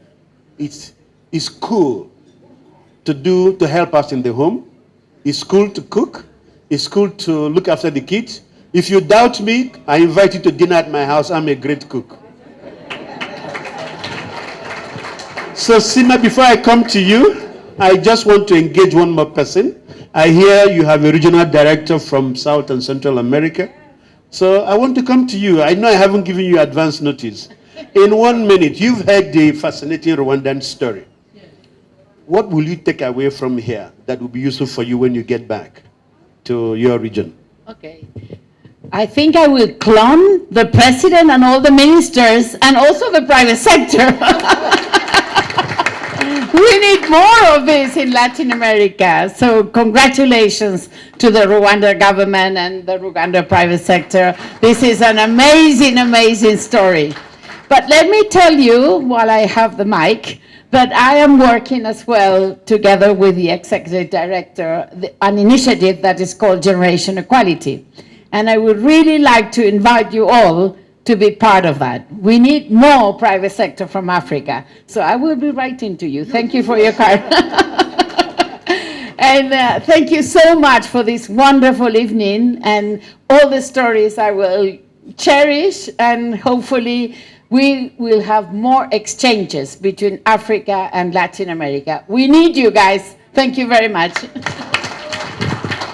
it's cool to help us in the home. It's cool to cook. It's cool to look after the kids. If you doubt me, I invite you to dinner at my house. I'm a great cook. So Sima, before I come to you, I just want to engage one more person, I hear you have a regional director from South and Central America. So I want to come to you. I know I haven't given you advance notice. In 1 minute, you've heard the fascinating Rwandan story. What will you take away from here that will be useful for you when you get back to your region? Okay. I think I will clone the president and all the ministers and also the private sector. We need more of this in Latin America. So congratulations to the Rwanda government and the Rwanda private sector. This is an amazing, amazing story. But let me tell you, while I have the mic, that I am working as well together with the executive director, an initiative that is called Generation Equality. And I would really like to invite you all to be part of that. We need more private sector from Africa. So I will be writing to you. Thank you for your card. And thank you so much for this wonderful evening and all the stories I will cherish, and hopefully we will have more exchanges between Africa and Latin America. We need you guys. Thank you very much.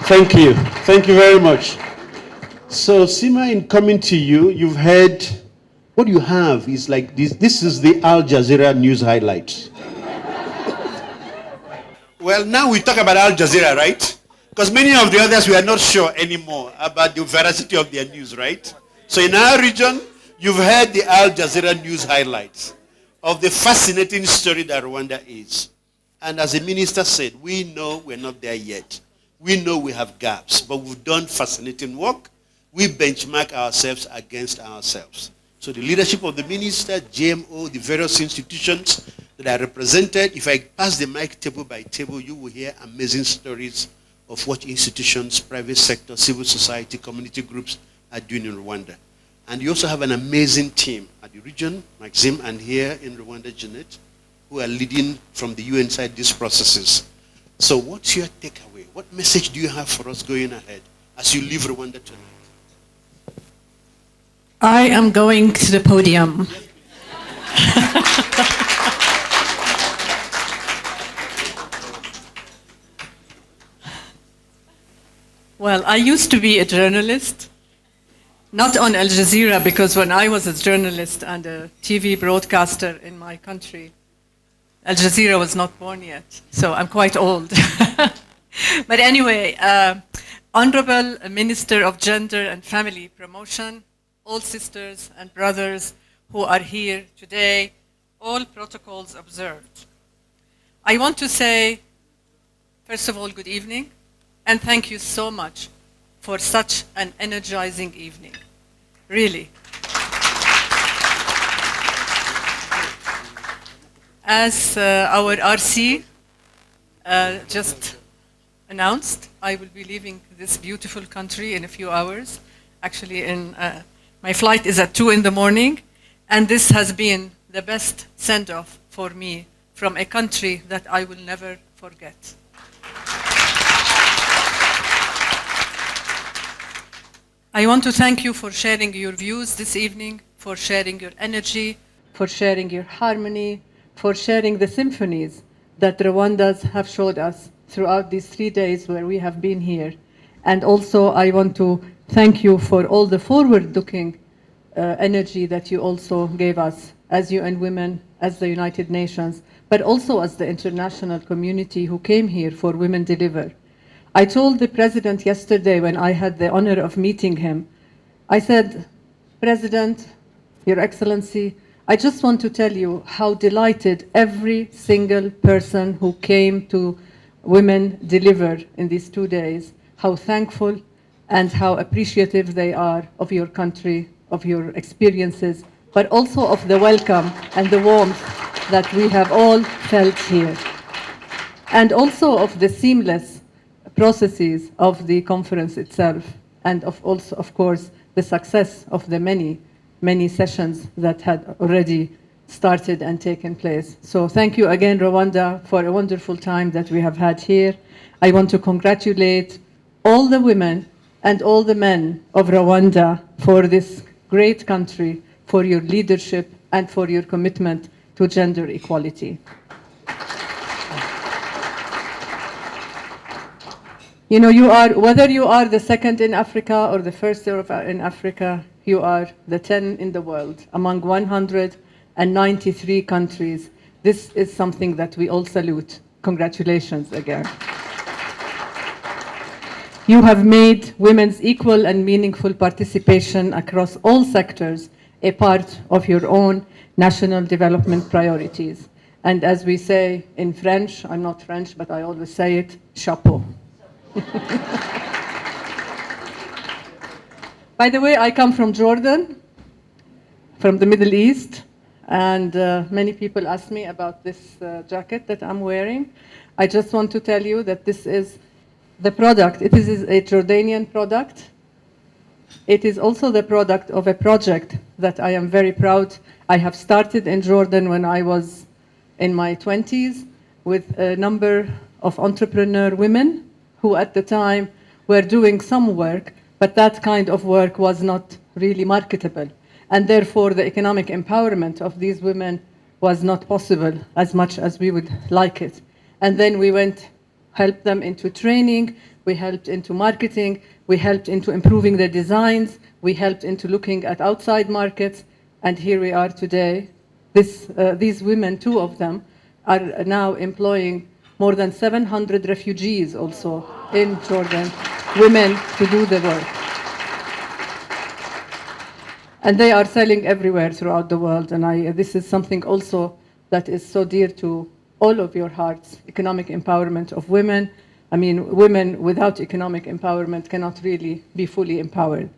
Thank you. Thank you very much. So, Sima, in coming to you, you've heard, what you have is like this. This is the Al Jazeera news highlights. Well, now we talk about Al Jazeera, right? Because many of the others, we are not sure anymore about the veracity of their news, right? So in our region, you've heard the Al Jazeera news highlights of the fascinating story that Rwanda is. And as the minister said, we know we're not there yet. We know we have gaps, but we've done fascinating work. We benchmark ourselves against ourselves. So the leadership of the minister, GMO, the various institutions that are represented, if I pass the mic table by table, you will hear amazing stories of what institutions, private sector, civil society, community groups are doing in Rwanda. And you also have an amazing team at the region, Maxim, and here in Rwanda, Janet, who are leading from the UN side these processes. So what's your takeaway? What message do you have for us going ahead as you leave Rwanda tonight? I am going to the podium. Well, I used to be a journalist, not on Al Jazeera, because when I was a journalist and a TV broadcaster in my country, Al Jazeera was not born yet, so I'm quite old. But anyway, Honorable Minister of Gender and Family Promotion, all sisters and brothers who are here today, all protocols observed. I want to say, first of all, good evening, and thank you so much for such an energizing evening. Really. As our RC just announced, I will be leaving this beautiful country in a few hours. Actually, my flight is at 2 in the morning, and this has been the best send-off for me from a country that I will never forget. I want to thank you for sharing your views this evening, for sharing your energy, for sharing your harmony, for sharing the symphonies that Rwandans have showed us throughout these 3 days where we have been here. And also I want to thank you for all the forward-looking energy that you also gave us as UN Women, as the United Nations, but also as the international community who came here for Women Deliver. I told the President yesterday when I had the honor of meeting him, I said, President, Your Excellency, I just want to tell you how delighted every single person who came to Women Deliver in these 2 days, how thankful and how appreciative they are of your country, of your experiences, but also of the welcome and the warmth that we have all felt here. And also of the seamless processes of the conference itself, and also, of course, the success of the many sessions that had already started and taken place. So thank you again, Rwanda, for a wonderful time that we have had here. I want to congratulate all the women and all the men of Rwanda for this great country, for your leadership and for your commitment to gender equality. You know, you are, whether you are the second in Africa or the first in Africa, you are the 10 in the world among 193 countries. This is something that we all salute. Congratulations again. You have made women's equal and meaningful participation across all sectors a part of your own national development priorities. And as we say in French, I'm not French, but I always say it, chapeau. By the way, I come from Jordan, from the Middle East, and many people ask me about this jacket that I'm wearing. I just want to tell you that this is the product. It is a Jordanian product. It is also the product of a project that I am very proud. I have started in Jordan when I was in my 20s with a number of entrepreneur women who at the time were doing some work, but that kind of work was not really marketable. And therefore, the economic empowerment of these women was not possible as much as we would like it. And then we helped them into training, we helped into marketing, we helped into improving their designs, we helped into looking at outside markets, and here we are today. These women, two of them, are now employing more than 700 refugees also in Jordan, women to do the work. And they are selling everywhere throughout the world, and this is something also that is so dear to all of your hearts, economic empowerment of women. I mean, women without economic empowerment cannot really be fully empowered.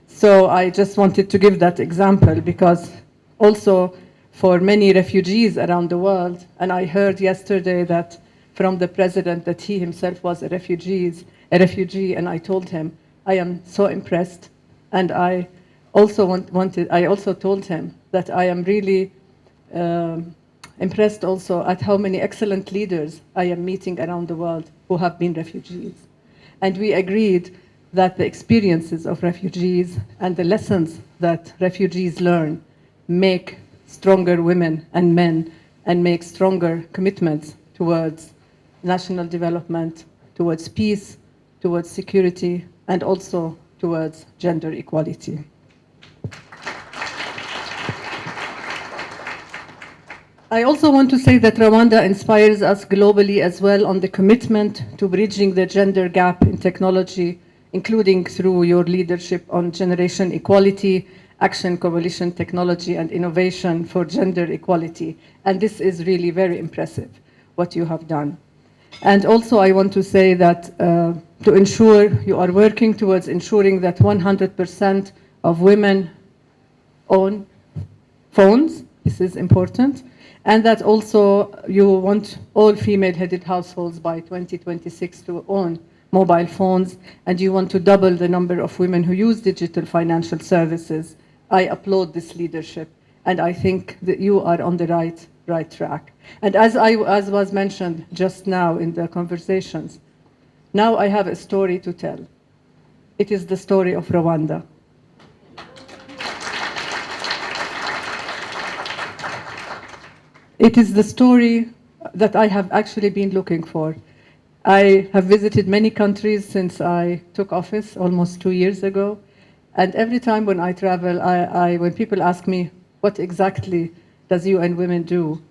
So I just wanted to give that example because also for many refugees around the world, and I heard yesterday that from the president that he himself was a refugee, and I told him, I am so impressed, and I also told him that I am really impressed also at how many excellent leaders I am meeting around the world who have been refugees. And we agreed that the experiences of refugees and the lessons that refugees learn make stronger women and men and make stronger commitments towards national development, towards peace, towards security, and also towards gender equality. I also want to say that Rwanda inspires us globally as well on the commitment to bridging the gender gap in technology, including through your leadership on generation equality, Action Coalition Technology and Innovation for Gender Equality. And this is really very impressive, what you have done. And also I want to say that to ensure you are working towards ensuring that 100% of women own phones. This is important. And that also you want all female-headed households by 2026 to own mobile phones, and you want to double the number of women who use digital financial services. I applaud this leadership, and I think that you are on the right track. And as was mentioned just now in the conversations, now I have a story to tell. It is the story of Rwanda. It is the story that I have actually been looking for. I have visited many countries since I took office almost 2 years ago. And every time when I travel, when people ask me, what exactly does UN Women do?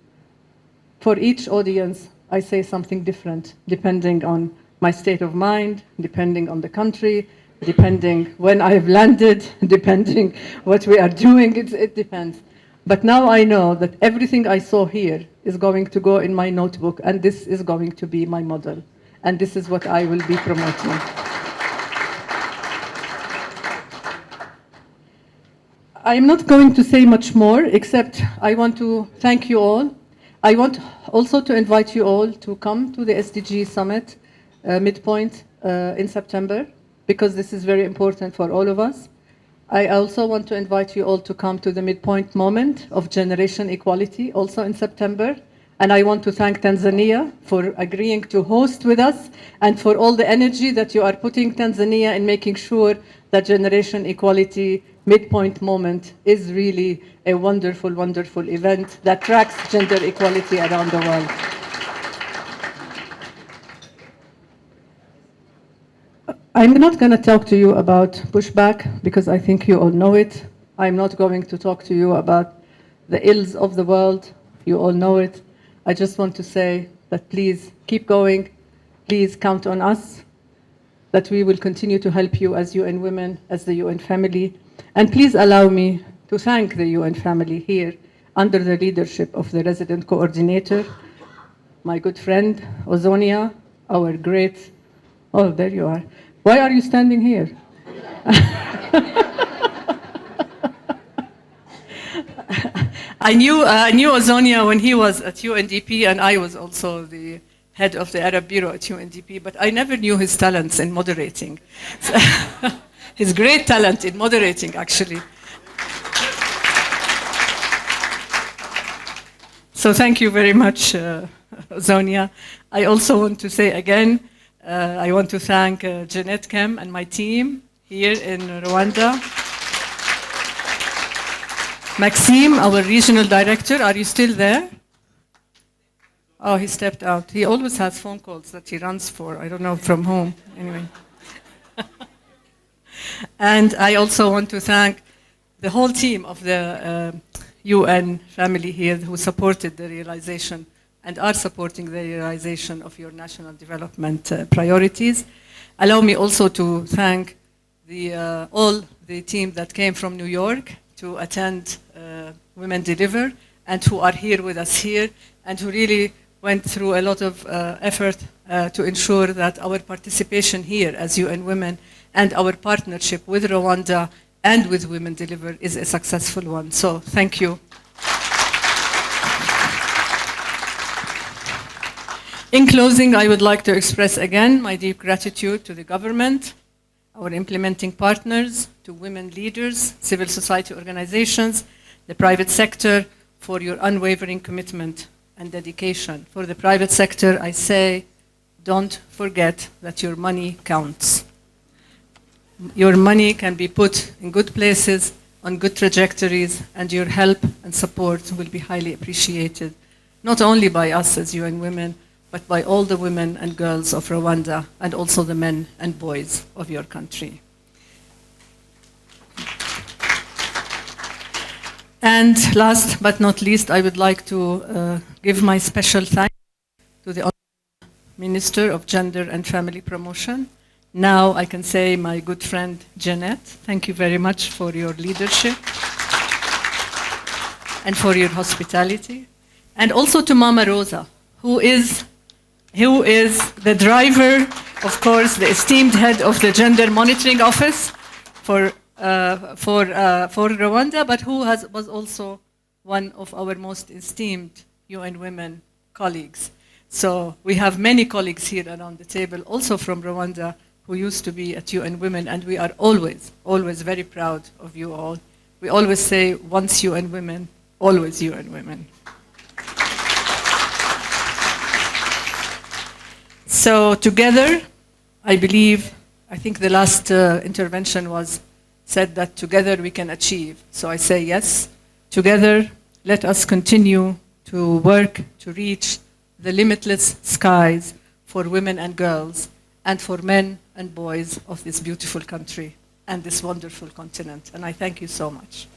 For each audience, I say something different, depending on my state of mind, depending on the country, depending when I have landed, depending what we are doing, it depends. But now I know that everything I saw here is going to go in my notebook, and this is going to be my model. And this is what I will be promoting. I'm not going to say much more, except I want to thank you all. I want also to invite you all to come to the SDG Summit midpoint in September, because this is very important for all of us. I also want to invite you all to come to the midpoint moment of generation equality, also in September. And I want to thank Tanzania for agreeing to host with us and for all the energy that you are putting Tanzania in making sure that generation equality midpoint moment is really a wonderful, wonderful event that tracks gender equality around the world. I'm not going to talk to you about pushback because I think you all know it. I'm not going to talk to you about the ills of the world. You all know it. I just want to say that please keep going. Please count on us, that we will continue to help you as UN Women, as the UN family. And please allow me to thank the UN family here under the leadership of the resident coordinator, my good friend, Ozonia, our great, oh, there you are. Why are you standing here? I knew Ozonia when he was at UNDP, and I was also the head of the Arab Bureau at UNDP, but I never knew his talents in moderating. His great talent in moderating, actually. So thank you very much, Ozonia. I also want to say again, I want to thank Jeanette Kem and my team here in Rwanda. Maxime, our regional director, are you still there? Oh, he stepped out. He always has phone calls that he runs for, I don't know, from home, anyway. And I also want to thank the whole team of the UN family here who supported the realization and are supporting the realization of your national development priorities. Allow me also to thank all the team that came from New York to attend Women Deliver and who are here with us here and who really went through a lot of effort to ensure that our participation here as UN Women and our partnership with Rwanda and with Women Deliver is a successful one. So thank you. In closing, I would like to express again my deep gratitude to the government, our implementing partners, to women leaders, civil society organizations, the private sector, for your unwavering commitment and dedication. For the private sector, I say, don't forget that your money counts. Your money can be put in good places, on good trajectories, and your help and support will be highly appreciated, not only by us as UN Women, but by all the women and girls of Rwanda and also the men and boys of your country. And last but not least, I would like to give my special thanks to the Honorable Minister of Gender and Family Promotion. Now I can say my good friend Jeanette, thank you very much for your leadership and for your hospitality. And also to Mama Rosa, who is the driver, of course, the esteemed head of the Gender Monitoring Office for Rwanda, but who was also one of our most esteemed UN Women colleagues. So we have many colleagues here around the table, also from Rwanda, who used to be at UN Women, and we are always, always very proud of you all. We always say, once UN Women, always UN Women. So together, I think the last intervention said that together we can achieve. So I say yes, together let us continue to work to reach the limitless skies for women and girls and for men and boys of this beautiful country and this wonderful continent. And I thank you so much.